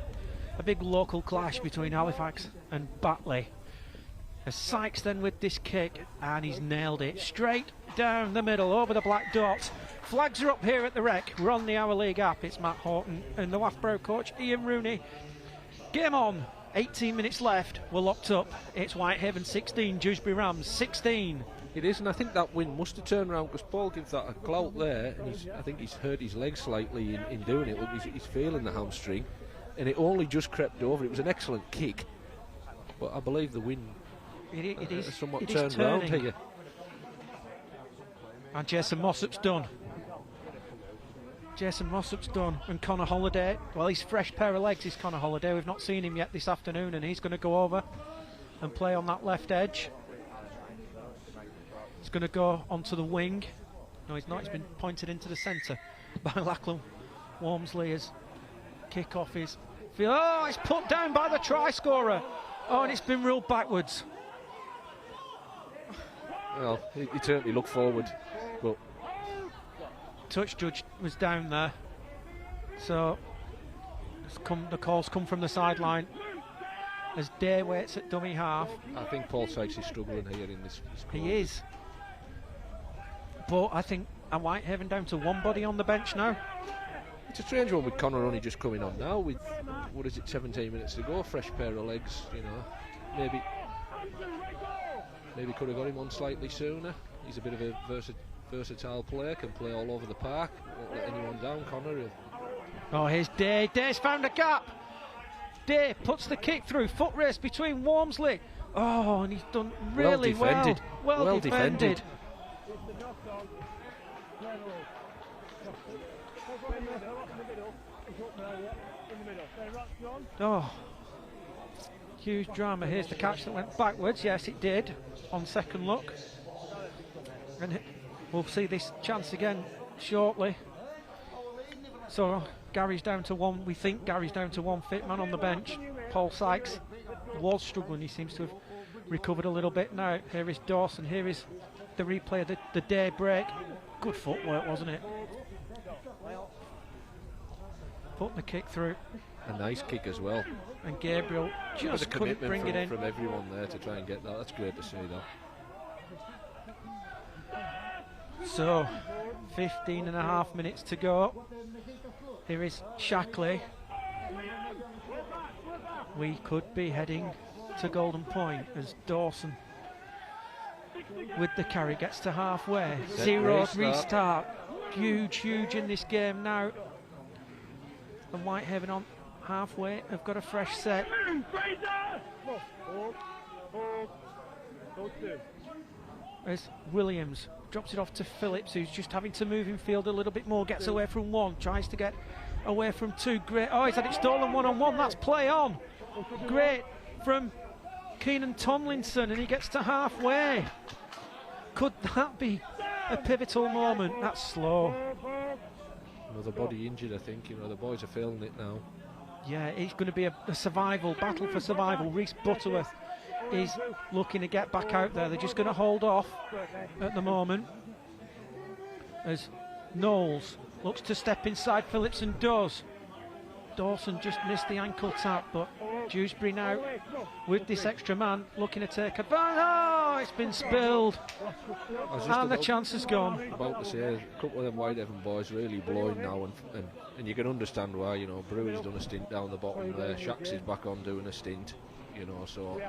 a big local clash between Halifax and Batley. As Sykes then with this kick, and he's nailed it straight down the middle over the black dots. Flags are up here at the Rec. We're on the Our League app. It's Matt Horton and the Loughborough coach Ian Rooney. Game on. 18 minutes left. We're locked up. It's Whitehaven 16, Dewsbury Rams 16. It is, and I think that win must have turned around because Paul gives that a clout there, and I think he's hurt his leg slightly in doing it. Look, he's feeling the hamstring. and it only just crept over. It was an excellent kick, but I believe the wind It is somewhat it turned is round turning. here. And Jason Mossop's done. Jason Mossop's done. And Connor Holliday, well, he's fresh pair of legs, is Connor Holliday. We've not seen him yet this afternoon, and he's going to go over and play on that left edge. He's going to go onto the wing. No, he's not. He's been pointed into the centre by Lachlan Walmsley as kick-off is... Oh, it's put down by the try scorer. Oh, and it's been ruled backwards. Well, he certainly looked forward, but Touch judge was down there, so the calls come from the sideline as Day waits at dummy half. I think Paul Sykes is struggling here in this squad. He is, but I think Whitehaven down to one body on the bench now. It's a strange one with Connor only just coming on now with, what is it, 17 minutes to go, fresh pair of legs, you know. Maybe could have got him on slightly sooner. He's a bit of a versatile player, can play all over the park, won't let anyone down, Connor. Oh, here's Day. Day's found a gap. Day puts the kick through, foot race between Walmsley. Oh, and he's done really well. Well defended. Oh, huge drama. Here's the catch that went backwards. Yes, it did on second look. And we'll see this chance again shortly. So Gary's down to one. We think Gary's down to one fit man on the bench. Paul Sykes was struggling. He seems to have recovered a little bit now. Here is Dawson. Here is the replay of the Day break. Good footwork, wasn't it? Put the kick through. A nice kick as well. And Gabriel just couldn't bring it in. From everyone there to try and get that. That's great to see, though. So, 15 and a half minutes to go. Here is Shackley. We could be heading to Golden Point as Dawson, with the carry, gets to halfway. Zero restart. Huge in this game now. And Whitehaven on halfway have got a fresh set. As Williams drops it off to Phillips, who's just having to move in field a little bit more, gets away from one, tries to get away from two. Great. Oh, he's had it stolen one-on-one. That's play on. Great from Keenan Tomlinson, and he gets to halfway. Could that be a pivotal moment? That's slow. Another body injured, I think. You know, the boys are feeling it now. Yeah, it's going to be a survival battle for survival. Reese Butterworth is looking to get back out there. They're just going to hold off at the moment as Knowles looks to step inside Phillips and does. Dawson just missed the ankle tap, but Dewsbury now with this extra man looking to take advantage. Oh, it's been spilled and the chance is gone. About to say, a couple of them Whitehaven boys really blowing now, and you can understand why. You know, Brewer's done a stint down the bottom there, Shax is back on doing a stint, you know, so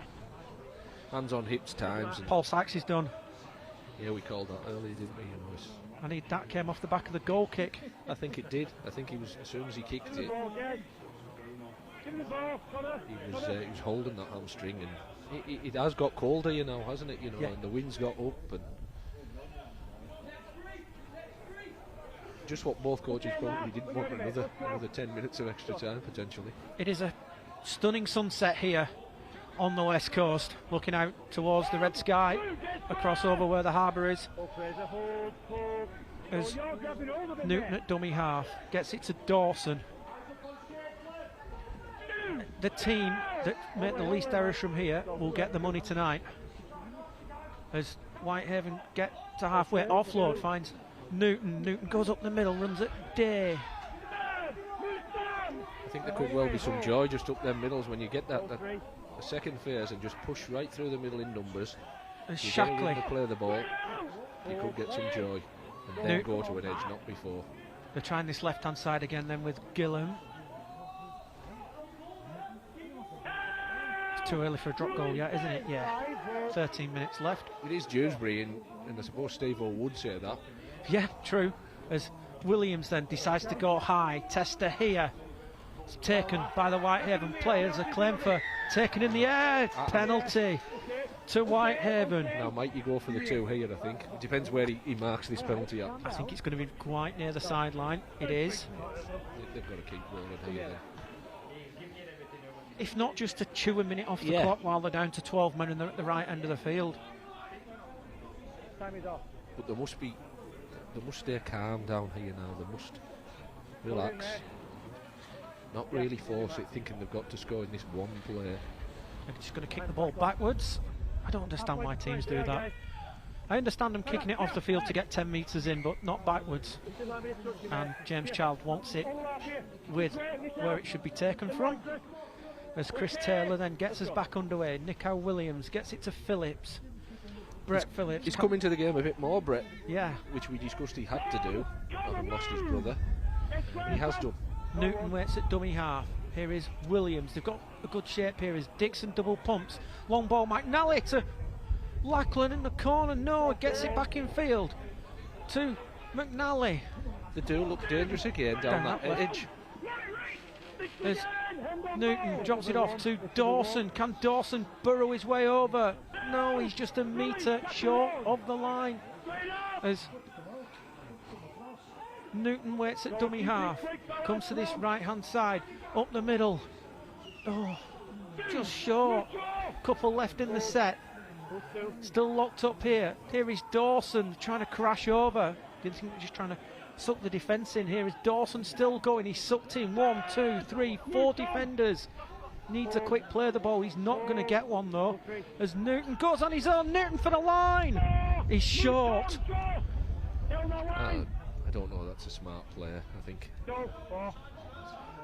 hands on hips times. Paul Sykes is done. Yeah, we called that earlier, didn't we? You know, and that came off the back of the goal kick. I think it did. I think he was, as soon as he kicked it, he was holding that hamstring, and it has got colder, you know, hasn't it? You know, and the wind's got up, and just what both coaches probably didn't want, another 10 minutes of extra time potentially. It is a stunning sunset here on the west coast, looking out towards the red sky across over where the harbour is. As Newton at dummy half gets it to Dawson. The team that make the least errors from here will get the money tonight. As Whitehaven get to halfway, offload finds Newton. Newton goes up the middle, runs at Day. I think there could well be some joy just up them middles when you get that the second phase and just push right through the middle in numbers. And Shackley to play the ball, you could get some joy and then go to an edge, not before. They're trying this left hand side again then with Gillam. It's too early for a drop goal yet, isn't it? Yeah. 13 minutes left. It is Dewsbury, and I suppose Steve-O would say that. Yeah, true. As Williams then decides to go high. Tester here. It's taken by the Whitehaven players. A claim for taken in the air. Penalty to Whitehaven. Now, might you go for the 2 here, I think. It depends where he marks this penalty at. I think it's going to be quite near the sideline. It is. They've got to keep rolling here then. If not just to chew a minute off the clock while they're down to 12 men and they're at the right end of the field. Time is off. But they must stay calm down here now. They must relax. Not really force it, thinking they've got to score in this one play. They're just going to kick the ball backwards. I don't understand why teams do that. I understand them kicking it off the field to get 10 metres in, but not backwards. And James Child wants it with where it should be taken from. As Chris Taylor then gets us back underway. Nico Williams gets it to Phillips. Brett Phillips. He's come into the game a bit more, Brett. Yeah. Which we discussed he had to do, having lost his brother. And he has done. Newton waits at dummy half. Here is Williams. They've got a good shape here. Is Dixon double pumps. Long ball, McNally to Lackland in the corner. No, gets it back in field to McNally. They do look dangerous again down that edge. As Newton drops it off to Dawson. Can Dawson burrow his way over? No, he's just a metre short of the line. As Newton waits at dummy half. Comes to this right-hand side. Up the middle. Oh, just short. Couple left in the set. Still locked up here. Here is Dawson trying to crash over. Didn't think just trying to suck the defence in. Here is Dawson still going. He's sucked in 1, 2, 3, 4 defenders. Needs a quick play of the ball. He's not going to get one though. As Newton goes on his own. Newton for the line. He's short. I don't know. That's a smart player, I think.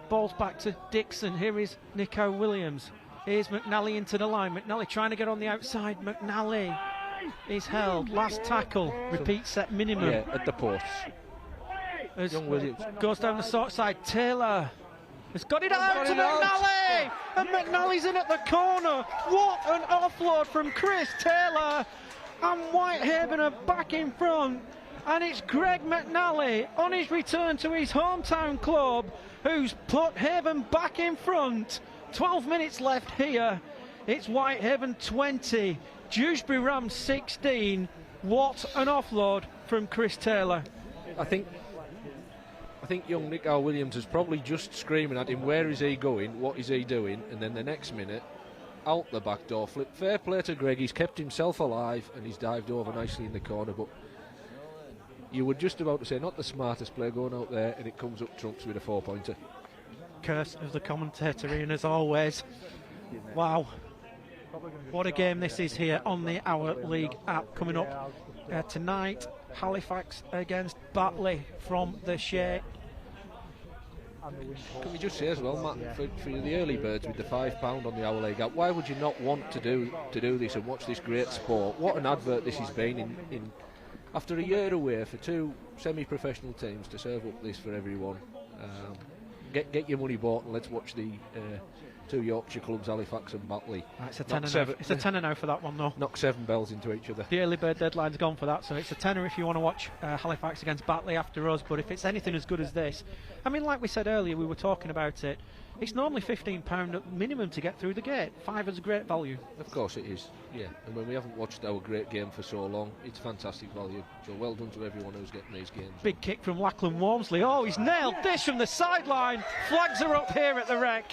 Ball's back to Dixon. Here is Nico Williams. Here's McNally into the line. McNally trying to get on the outside. McNally is held. Last tackle. Repeat set minimum. Yeah, at the post. As Young Williams goes down the short side. Taylor has got it out to McNally. And McNally's in at the corner. What an offload from Chris Taylor. And Whitehaven are back in front. And it's Greg McNally on his return to his hometown club who's put Haven back in front. 12 minutes left here. It's Whitehaven 20, Dewsbury Rams 16. What an offload from Chris Taylor. I think young Nico Williams is probably just screaming at him, where is he going, what is he doing, and then the next minute, out the back door flip. Fair play to Greg, he's kept himself alive and he's dived over nicely in the corner, but you were just about to say not the smartest player going out there, and it comes up trumps with a 4-pointer. Curse of the commentator, Ian, as always. Wow. What a game this is here on the Our League app. Coming up tonight, Halifax against Batley from the Shea. Can we just say as well, Matt, for the early birds with the £5 on the Our League app, why would you not want to do this and watch this great sport? What an advert this has been in after a year away for 2 semi-professional teams to serve up this for everyone. Get your money bought and let's watch the 2 Yorkshire clubs, Halifax and Batley. It's a tenner. It's a tenner now for that one though. Knock 7 bells into each other. The early bird deadline's gone for that, so it's a tenner if you want to watch Halifax against Batley after us. But if it's anything as good as this, I mean, like we said earlier, we were talking about it. It's normally £15 at minimum to get through the gate. 5 is a great value. Of course it is, yeah. And when we haven't watched our great game for so long, it's fantastic value. So well done to everyone who's getting these games. Big kick from Lackland Walmsley. Oh, he's nailed this from the sideline. Flags are up here at the Rec.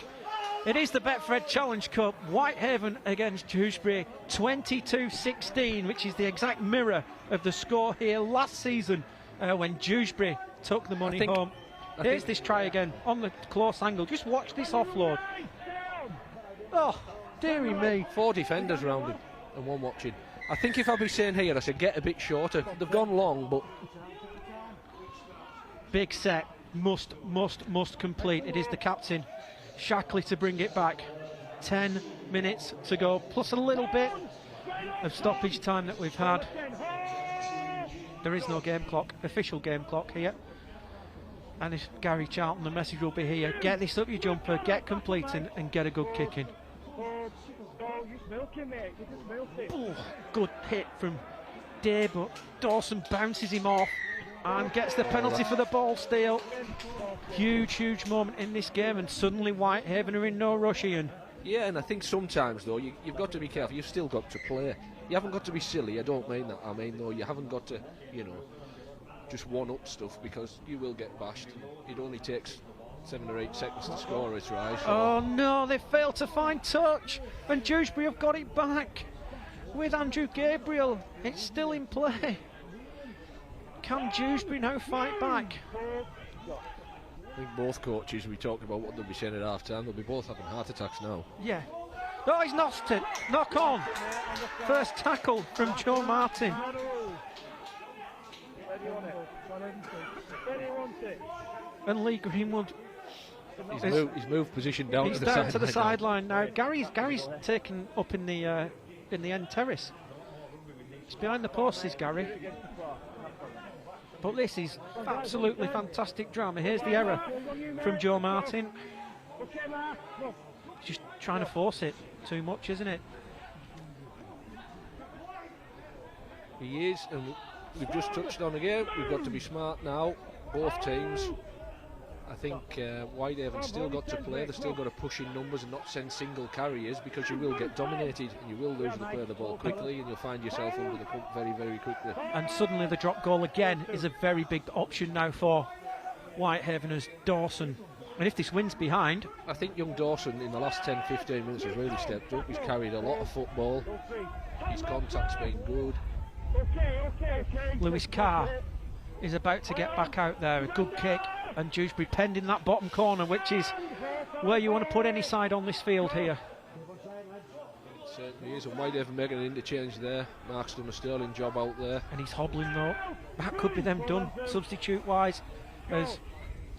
It is the Betfred Challenge Cup. Whitehaven against Dewsbury, 22-16, which is the exact mirror of the score here last season when Dewsbury took the money home. Here's this try again on the close angle. Just watch this offload. Oh, dearie me. 4 defenders round him and 1 watching. I think if I'd be saying here, I should get a bit shorter. They've gone long, but... Big set. Must complete. It is the captain, Shackley, to bring it back. 10 minutes to go, plus a little bit of stoppage time that we've had. There is no game clock, official game clock here. And it's Gary Charlton, the message will be here. Get this up your jumper, get completing and get a good kick in. Oh, good hit from Day, but Dawson bounces him off. and gets the penalty for the ball steal. Huge moment in this game, and suddenly Whitehaven are in no rush, Ian. Yeah, and I think sometimes, though, you've got to be careful. You've still got to play. You haven't got to be silly, I don't mean that. I mean, though, you haven't got to, just one-up stuff, because you will get bashed. It only takes 7 or 8 seconds to score a try. So. Oh no, they failed to find touch, and Dewsbury have got it back with Andrew Gabriel. It's still in play. Can Dewsbury now fight back? I think both coaches, we talked about what they'll be saying at half time, they'll be both having heart attacks now. Yeah. Oh, he's lost it. Knock on. First tackle from Joe Martin. And Lee Greenwood. He's moved position down he's to the down sideline. to the sideline now. Gary's taken up in the end terrace. It's behind the post, is Gary. But this is absolutely fantastic drama. Here's the error from Joe Martin. Just trying to force it too much, isn't it? He is, and we've just touched on again, we've got to be smart now, both teams. I think Whitehaven's still got to play, they've still got to push in numbers and not send single carriers, because you will get dominated and you will lose the play of the ball quickly, and you'll find yourself under the pump very quickly. And suddenly the drop goal again is a very big option now for Whitehaven as Dawson. And if this wins behind... I think young Dawson in the last 10-15 minutes has really stepped up. He's carried a lot of football. His contact's been good. Lewis Carr is about to get back out there. A good kick, and Dewsbury penned in that bottom corner, which is where you want to put any side on this field here. It certainly is, and Whitehaven making an interchange there. Mark's done a sterling job out there. And he's hobbling though. That could be them done, substitute-wise, as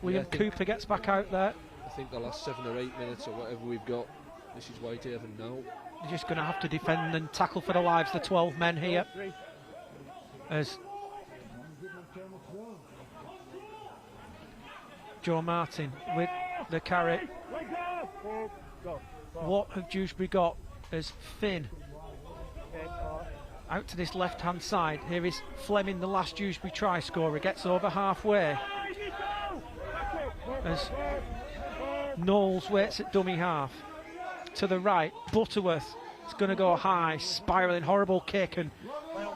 William Cooper gets back out there. I think the last 7 or 8 minutes or whatever we've got, this is Whitehaven now. They're just going to have to defend and tackle for their lives, the 12 men here. As Joe Martin with the carry. What have Dewsbury got as Finn out to this left-hand side? Here is Fleming, the last Dewsbury try scorer, gets over halfway. As Knowles waits at dummy half. To the right, Butterworth is going to go high, spiralling, horrible kick, and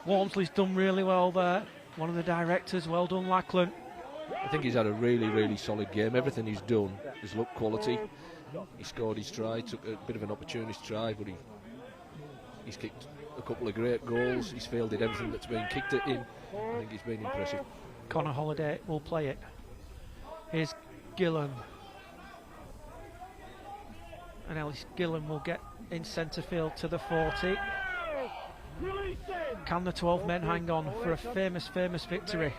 Walmsley's done really well there. One of the directors, well done, Lackland. I think he's had a really solid game. Everything he's done has looked quality. He scored his try, took a bit of an opportunist try, but he's kicked a couple of great goals. He's fielded everything that's been kicked at him. I think he's been impressive. Connor Holliday will play it. Here's Gillan. And Ellis Gillan will get in centre field to the 40. Can the 12 men hang on for a famous victory?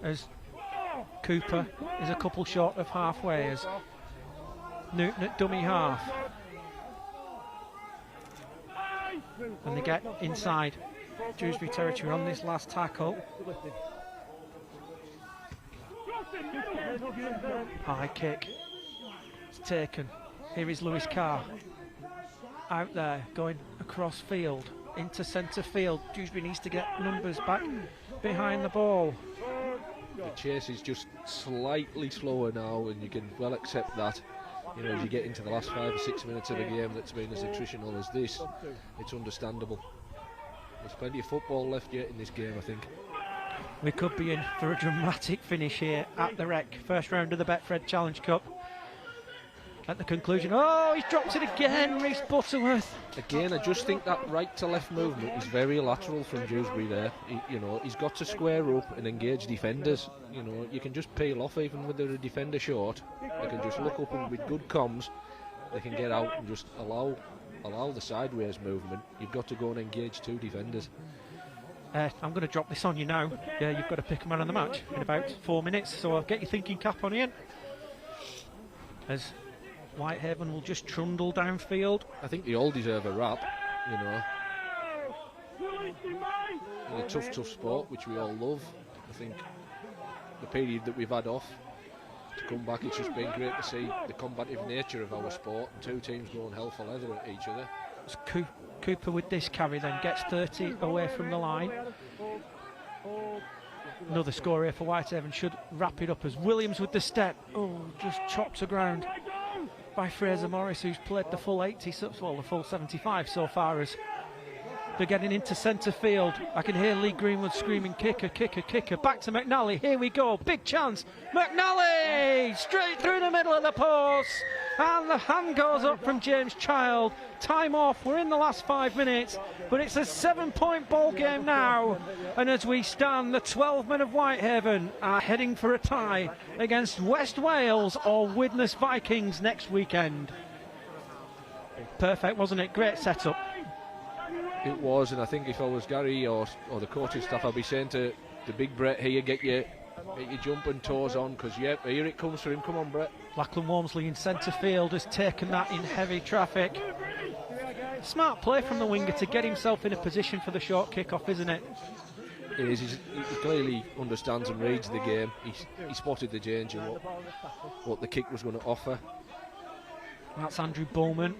As Cooper is a couple short of halfway, as Newton at dummy half. And they get inside Dewsbury territory on this last tackle. High kick. It's taken. Here is Lewis Carr. Out there, going across field, into centre field. Dewsbury needs to get numbers back behind the ball. The chase is just slightly slower now, and you can well accept that. You know, as you get into the last 5 or 6 minutes of a game that's been as attritional as this, it's understandable. There's plenty of football left yet in this game, I think. We could be in for a dramatic finish here at the Rec. First round of the Betfred Challenge Cup. At the conclusion, oh, he's dropped it again, Reece Butterworth. Again, I just think that right to left movement is very lateral from Dewsbury there. He's got to square up and engage defenders. You can just peel off even with a defender short. They can just look up, and with good comms, they can get out and just allow the sideways movement. You've got to go and engage 2 defenders. I'm going to drop this on you now. Yeah, you've got to pick a man of the match in about 4 minutes, so I'll get your thinking cap on, Ian. As Whitehaven will just trundle downfield. I think they all deserve a rap, in a tough sport, which we all love. I think the period that we've had off to come back, it's just been great to see the combative nature of our sport, and 2 teams going hell for leather at each other. Cooper with this carry then gets 30 away from the line. Another score here for Whitehaven should wrap it up as Williams with the step. Oh, just chopped to ground by Fraser Morris, who's played the full 80, well, the full 75 so far, as they're getting into centre field. I can hear Lee Greenwood screaming, kicker, kicker, kicker. Back to McNally. Here we go. Big chance. McNally straight through the middle of the post. And the hand goes up from James Child. Time off. We're in the last 5 minutes. But it's a 7-point ball game now. And as we stand, the 12 men of Whitehaven are heading for a tie against West Wales or Widnes Vikings next weekend. Perfect, wasn't it? Great setup. It was, and I think if I was Gary or the coaching staff, I'd be saying to big Brett here, get your jumping toes on, because yep, here it comes for him. Come on, Brett. Lachlan Walmsley in centre field has taken that in heavy traffic. Smart play from the winger to get himself in a position for the short kick-off, isn't it? It is. He clearly understands and reads the game. He spotted the danger, what the kick was going to offer. That's Andrew Bowman.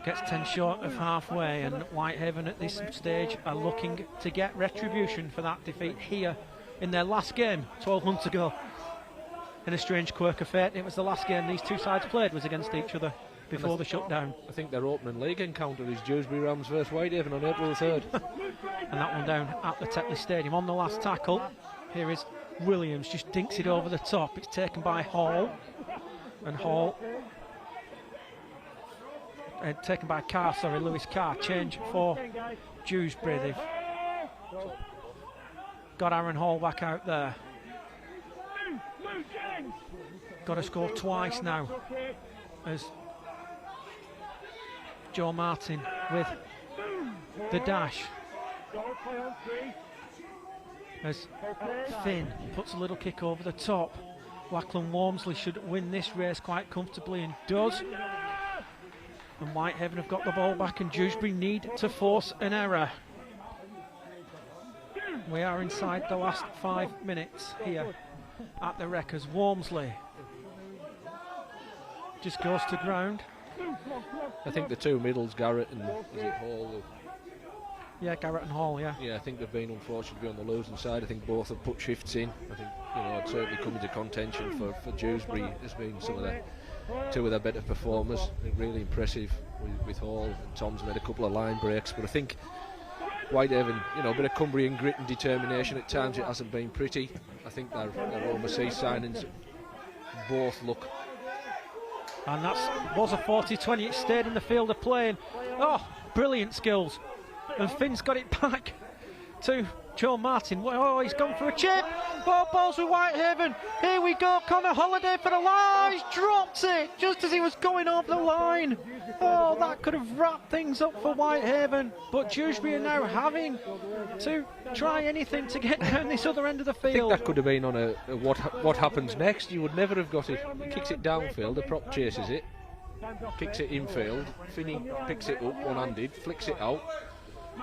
Gets 10 short of halfway, and Whitehaven at this stage are looking to get retribution for that defeat here in their last game 12 months ago. In a strange quirk of fate, it was the last game these two sides played was against each other before the shutdown. I think their opening league encounter is Dewsbury Rams versus Whitehaven on April the 3rd. And that one down at the Tetley Stadium. On the last tackle, here is Williams, just dinks it over the top. It's taken by Hall, and Hall taken by Carr, sorry, Lewis Carr. Change for Dewsbury. They've got Aaron Hall back out there. Got to score twice now, as Joe Martin with the dash. As Finn puts a little kick over the top. Lachlan Walmsley should win this race quite comfortably, and does. And Whitehaven have got the ball back, and Dewsbury need to force an error. We are inside the last 5 minutes here at the Wreck, as Walmsley just goes to ground. I think the two middles, Garrett and is it Hall? Yeah, Garrett and Hall, yeah. Yeah, I think they've been unfortunate to be on the losing side. I think both have put shifts in. I think, I'd certainly come into contention for Dewsbury as being some of their two of their better performers. I think really impressive with Hall, and Tom's made a couple of line breaks, but I think Whitehaven, a bit of Cumbrian grit and determination. At times it hasn't been pretty. I think their overseas signings both look. And that was a 40-20. It stayed in the field of play. And, oh, brilliant skills. And Finn's got it back to Joe Martin. Oh, he's gone for a chip. Oh, balls with Whitehaven. Here we go. Connor Holliday for the line. He's dropped it just as he was going over the line. Oh, that could have wrapped things up for Whitehaven. But Dewsbury are now having to try anything to get down this other end of the field. I think that could have been on a what happens next. You would never have got it. He kicks it downfield. The prop chases it. Kicks it infield. Finney picks it up one-handed. Flicks it out.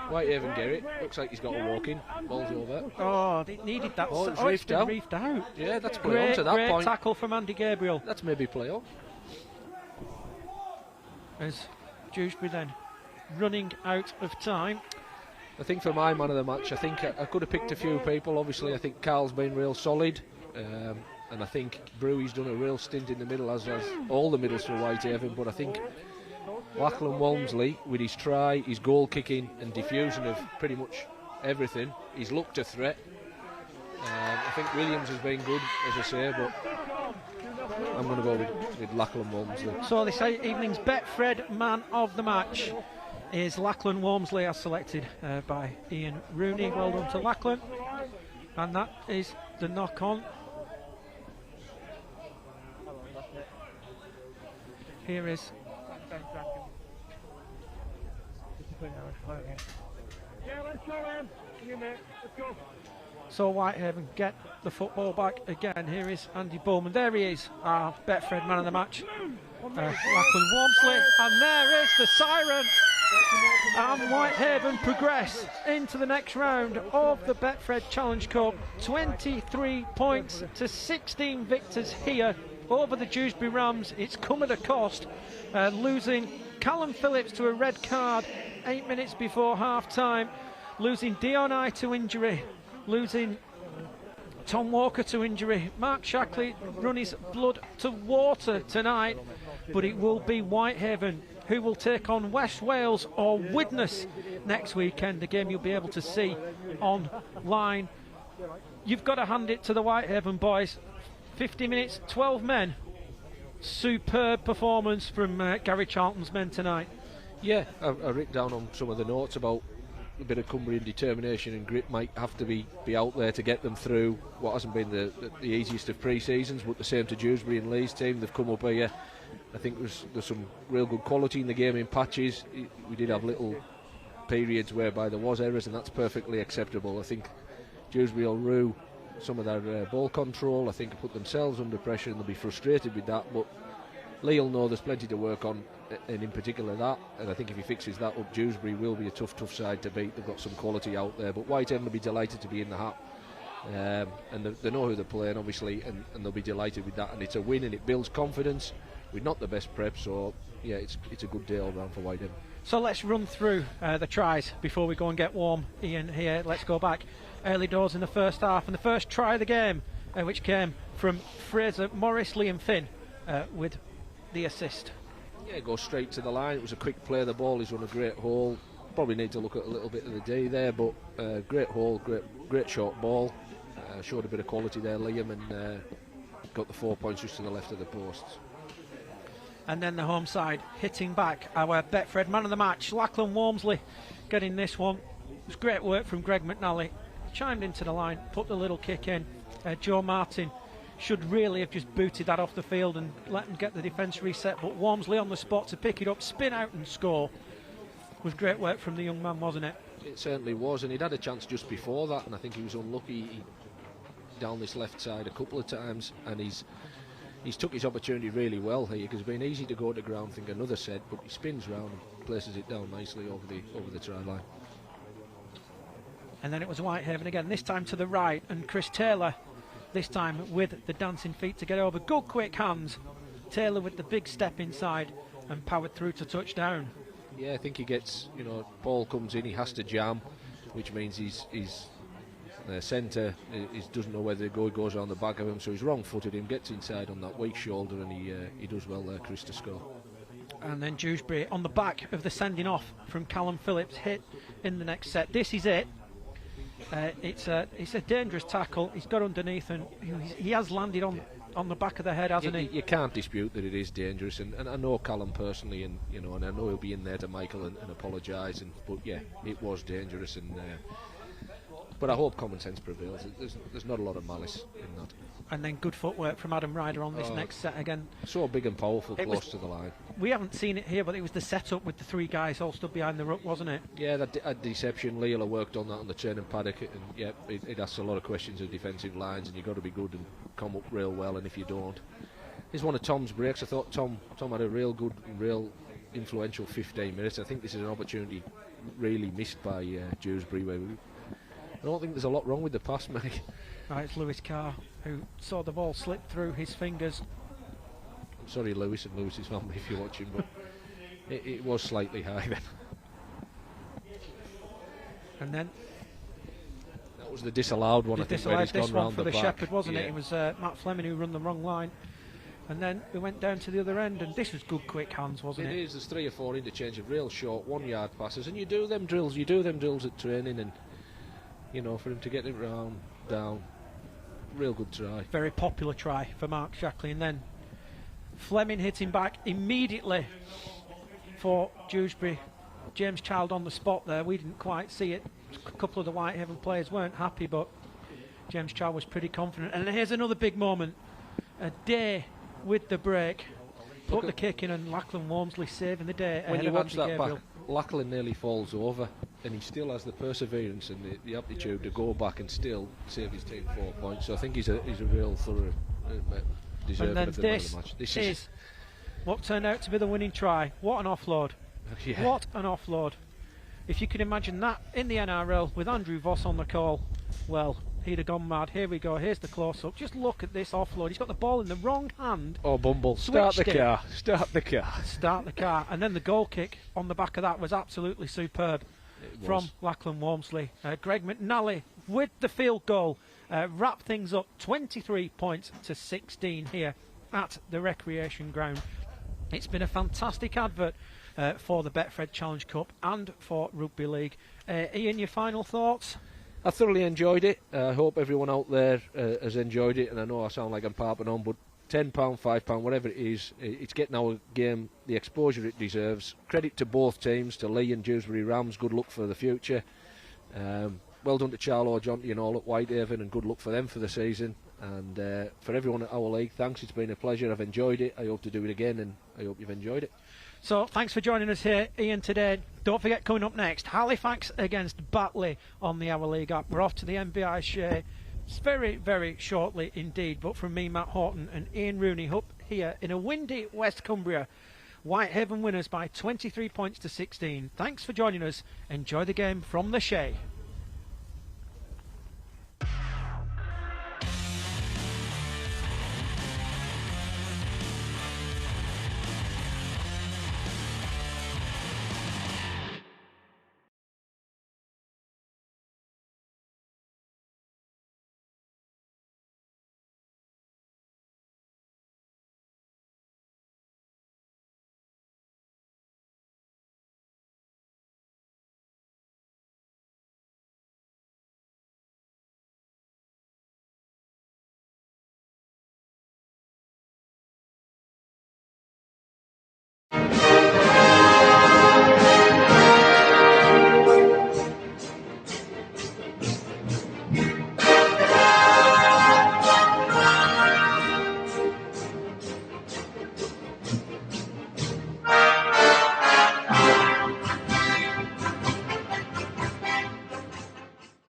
Whitehaven get it. Looks like he's got a walk in. Ball's over. Oh, it needed that. Oh, it's been reefed out. Yeah, that's play on to that great point. Tackle from Andy Gabriel. That's maybe play on. As Dewsbury then running out of time. I think for my man of the match, I think I could have picked a few people. Obviously, I think Carl's been real solid. And I think Brewy's done a real stint in the middle, as all the middles for Whitehaven. But I think Lachlan Walmsley, with his try, his goal kicking and diffusion of pretty much everything, he's looked a threat. I think Williams has been good, as I say, but I'm going to go with Lachlan Walmsley. So this evening's Betfred man of the match is Lachlan Walmsley, as selected by Ian Rooney. Well done to Lachlan. And that is the knock-on. Here is so Whitehaven get the football back again. Here is Andy Bowman. There he is, our Betfred man of the match, Lachlan Walmsley. And there is the siren. And Whitehaven progress into the next round of the Betfred Challenge Cup. 23 points to 16 victors here over the Dewsbury Rams. It's come at a cost, losing Callum Phillips to a red card 8 minutes before half time, losing Dion I to injury, losing Tom Walker to injury. Mark Shackley run his blood to water tonight, but it will be Whitehaven who will take on West Wales or Widnes next weekend, a game you'll be able to see online. You've got to hand it to the Whitehaven boys. 50 minutes, 12 men. Superb performance from Gary Charlton's men tonight. Yeah, I written down on some of the notes about a bit of Cumbrian determination and grit might have to be out there to get them through what hasn't been the easiest of pre-seasons, but the same to Dewsbury and Lee's team. They've come up here. I think there's some real good quality in the game in patches. We did have little periods whereby there was errors, and that's perfectly acceptable. I think Dewsbury will rue some of their ball control. I think they put themselves under pressure and they'll be frustrated with that, but Lee will know there's plenty to work on, and in particular that, and I think if he fixes that up, Dewsbury will be a tough side to beat. They've got some quality out there, but Whitehaven will be delighted to be in the hat, and they know who they're playing, obviously, and they'll be delighted with that, and it's a win and it builds confidence. We're not the best prep, so yeah, it's a good day all round for Whitehaven. So let's run through the tries before we go and get warm. Ian here, let's go back early doors in the first half, and the first try of the game, which came from Fraser Morris, Liam Finn with the assist. Yeah, go straight to the line. It was a quick play. The ball is on a great hole. Probably need to look at a little bit of the D there, but great hole, great short ball. Showed a bit of quality there, Liam, and got the 4 points just to the left of the posts. And then the home side hitting back. Our Betfred man of the match, Lachlan Walmsley, getting this one. It was great work from Greg McNally. Chimed into the line, put the little kick in. Joe Martin should really have just booted that off the field and let him get the defence reset, but Walmsley on the spot to pick it up, spin out and score. Was great work from the young man, wasn't it? It certainly was, and he'd had a chance just before that, and I think he was unlucky. He down this left side a couple of times, and he's took his opportunity really well here, because it's been easy to go to ground, think another set, but he spins round and places it down nicely over the try line. And then it was Whitehaven again, this time to the right, and Chris Taylor this time with the dancing feet to get over. Good quick hands. Taylor with the big step inside and powered through to touchdown. Yeah, I think he gets, ball comes in, he has to jam, which means he's centre doesn't know whether to go, he goes around the back of him, so he's wrong-footed him, gets inside on that weak shoulder, and he does well there, Chris, to score. And then Dewsbury on the back of the sending off from Callum Phillips, hit in the next set. This is it. It's a dangerous tackle. He's got underneath and he has landed on the back of the head, hasn't he? You can't dispute that it is dangerous, and I know Callum personally, and and I know he'll be in there to Michael and apologise, but yeah, it was dangerous, and but I hope common sense prevails. There's not a lot of malice in that. And then good footwork from Adam Ryder on this next set again. So big and powerful, close to the line. We haven't seen it here, but it was the setup with the three guys all stood behind the ruck, wasn't it? Yeah, that deception. Leela worked on that on the training paddock, and yeah, it asks a lot of questions of defensive lines, and you've got to be good and come up real well, and if you don't. Here's one of Tom's breaks. I thought Tom had a real good and real influential 15 minutes. I think this is an opportunity really missed by Dewsbury, where I don't think there's a lot wrong with the pass, mate. Right, it's Lewis Carr who saw the ball slip through his fingers. I'm sorry, Lewis and Lewis's family, if you're watching, but it was slightly high then. And then that was the disallowed one. I think where he's gone round for the back. Shepherd, wasn't it? It was Matt Fleming who run the wrong line. And then we went down to the other end, and this was good quick hands, wasn't it? It is. There's 3 or 4 interchange of real short 1-yard passes, and you do them drills at training, and for him to get it round, down, real good try. Very popular try for Mark Shackley, and then Fleming hitting back immediately for Dewsbury. James Child on the spot there. We didn't quite see it. A couple of the Whitehaven players weren't happy, but James Child was pretty confident. And here's another big moment. A day with the break. Put the kick in, and Lachlan Walmsley saving the day. When you watch that back, Lachlan nearly falls over, and he still has the perseverance and the aptitude to go back and still save his team 4 points. So I think he's a real thorough deserving of the man of the match. This is what turned out to be the winning try. What an offload. Yeah. What an offload. If you could imagine that in the NRL with Andrew Voss on the call, well, he'd have gone mad. Here we go, here's the close-up. Just look at this offload. He's got the ball in the wrong hand. Oh, Bumble, start the car. Start the car. And then the goal kick on the back of that was absolutely superb from Lachlan Walmsley. Greg McNally with the field goal, wrap things up 23 points to 16 here at the Recreation Ground. It's been a fantastic advert for the Betfred Challenge Cup and for Rugby League. Ian, your final thoughts? I thoroughly enjoyed it. I hope everyone out there has enjoyed it, and I know I sound like I'm parping on, but £10, £5, whatever it is, it's getting our game the exposure it deserves. Credit to both teams, to Leigh and Dewsbury Rams. Good luck for the future. Well done to Charlo, Jonty and all at Whitehaven, and good luck for them for the season. And for everyone at our league, thanks. It's been a pleasure. I've enjoyed it. I hope to do it again, and I hope you've enjoyed it. So thanks for joining us here, Ian, today. Don't forget, coming up next, Halifax against Batley on the Our League app. We're off to the MBI Shea very, very shortly indeed. But from me, Matt Horton, and Ian Rooney up here in a windy West Cumbria, Whitehaven winners by 23 points to 16. Thanks for joining us. Enjoy the game from the Shea.